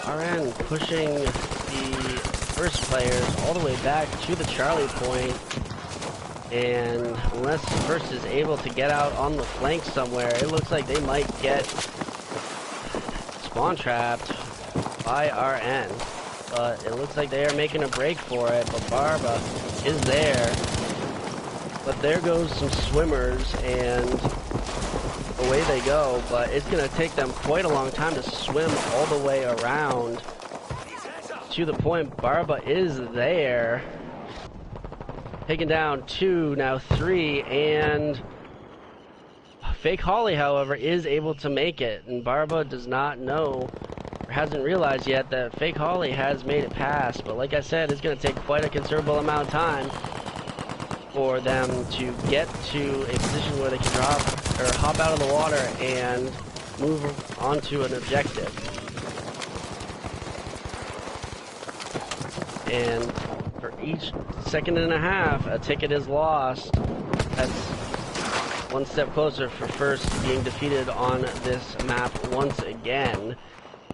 RN pushing the first players all the way back to the Charlie point, and unless first is able to get out on the flank somewhere, it looks like they might get spawn trapped by RN. But it looks like they are making a break for it, but Barba is there. But there goes some swimmers, and away they go, but it's going to take them quite a long time to swim all the way around to the point. Barba is there, taking down 2, now 3, and Fake Holly, however, is able to make it, and Barba does not know, or hasn't realized yet, that Fake Holly has made it past. But like I said, it's going to take quite a considerable amount of time for them to get to a position where they can drop or hop out of the water and move onto an objective. And for each second and a half a ticket is lost, that's one step closer for first being defeated on this map once again.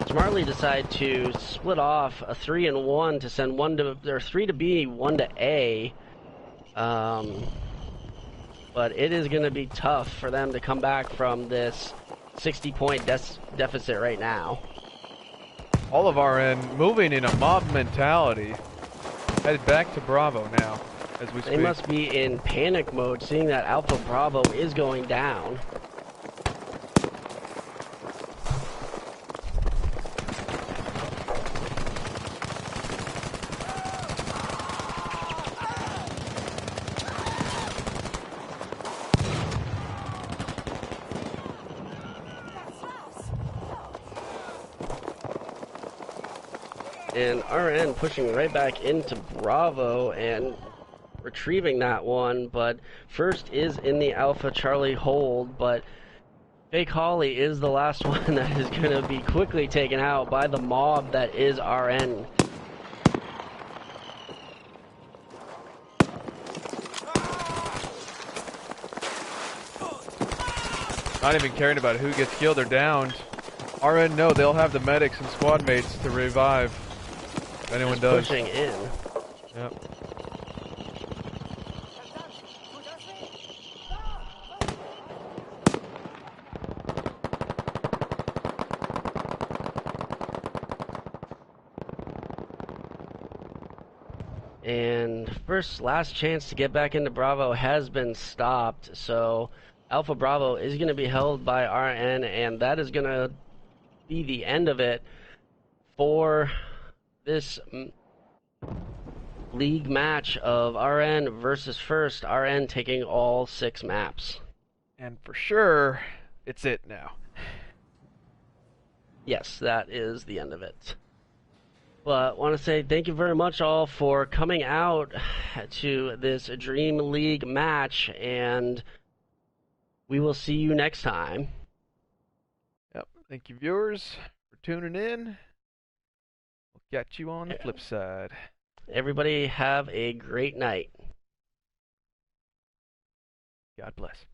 Smartly decide to split off a 3 and 1 to send 3 to B, 1 to A. But it is going to be tough for them to come back from this 60-point deficit right now. All of RN moving in a mob mentality. Headed back to Bravo now, as we speak. They must be in panic mode, seeing that Alpha Bravo is going down. And RN pushing right back into Bravo and retrieving that one, but first is in the Alpha Charlie hold, but Fake Holly is the last one that is going to be quickly taken out by the mob that is RN. Not even caring about who gets killed or downed. RN know they'll have the medics and squad mates to revive. If anyone does. Pushing in. Yep. And last chance to get back into Bravo has been stopped, so Alpha Bravo is going to be held by RN, and that is going to be the end of it for this league match of RN versus First. RN taking all 6 maps. And for sure, it's it now. Yes, that is the end of it. But want to say thank you very much all for coming out to this Dream League match, and we will see you next time. Yep. Thank you, viewers, for tuning in. We'll catch you on the flip side. Everybody have a great night. God bless.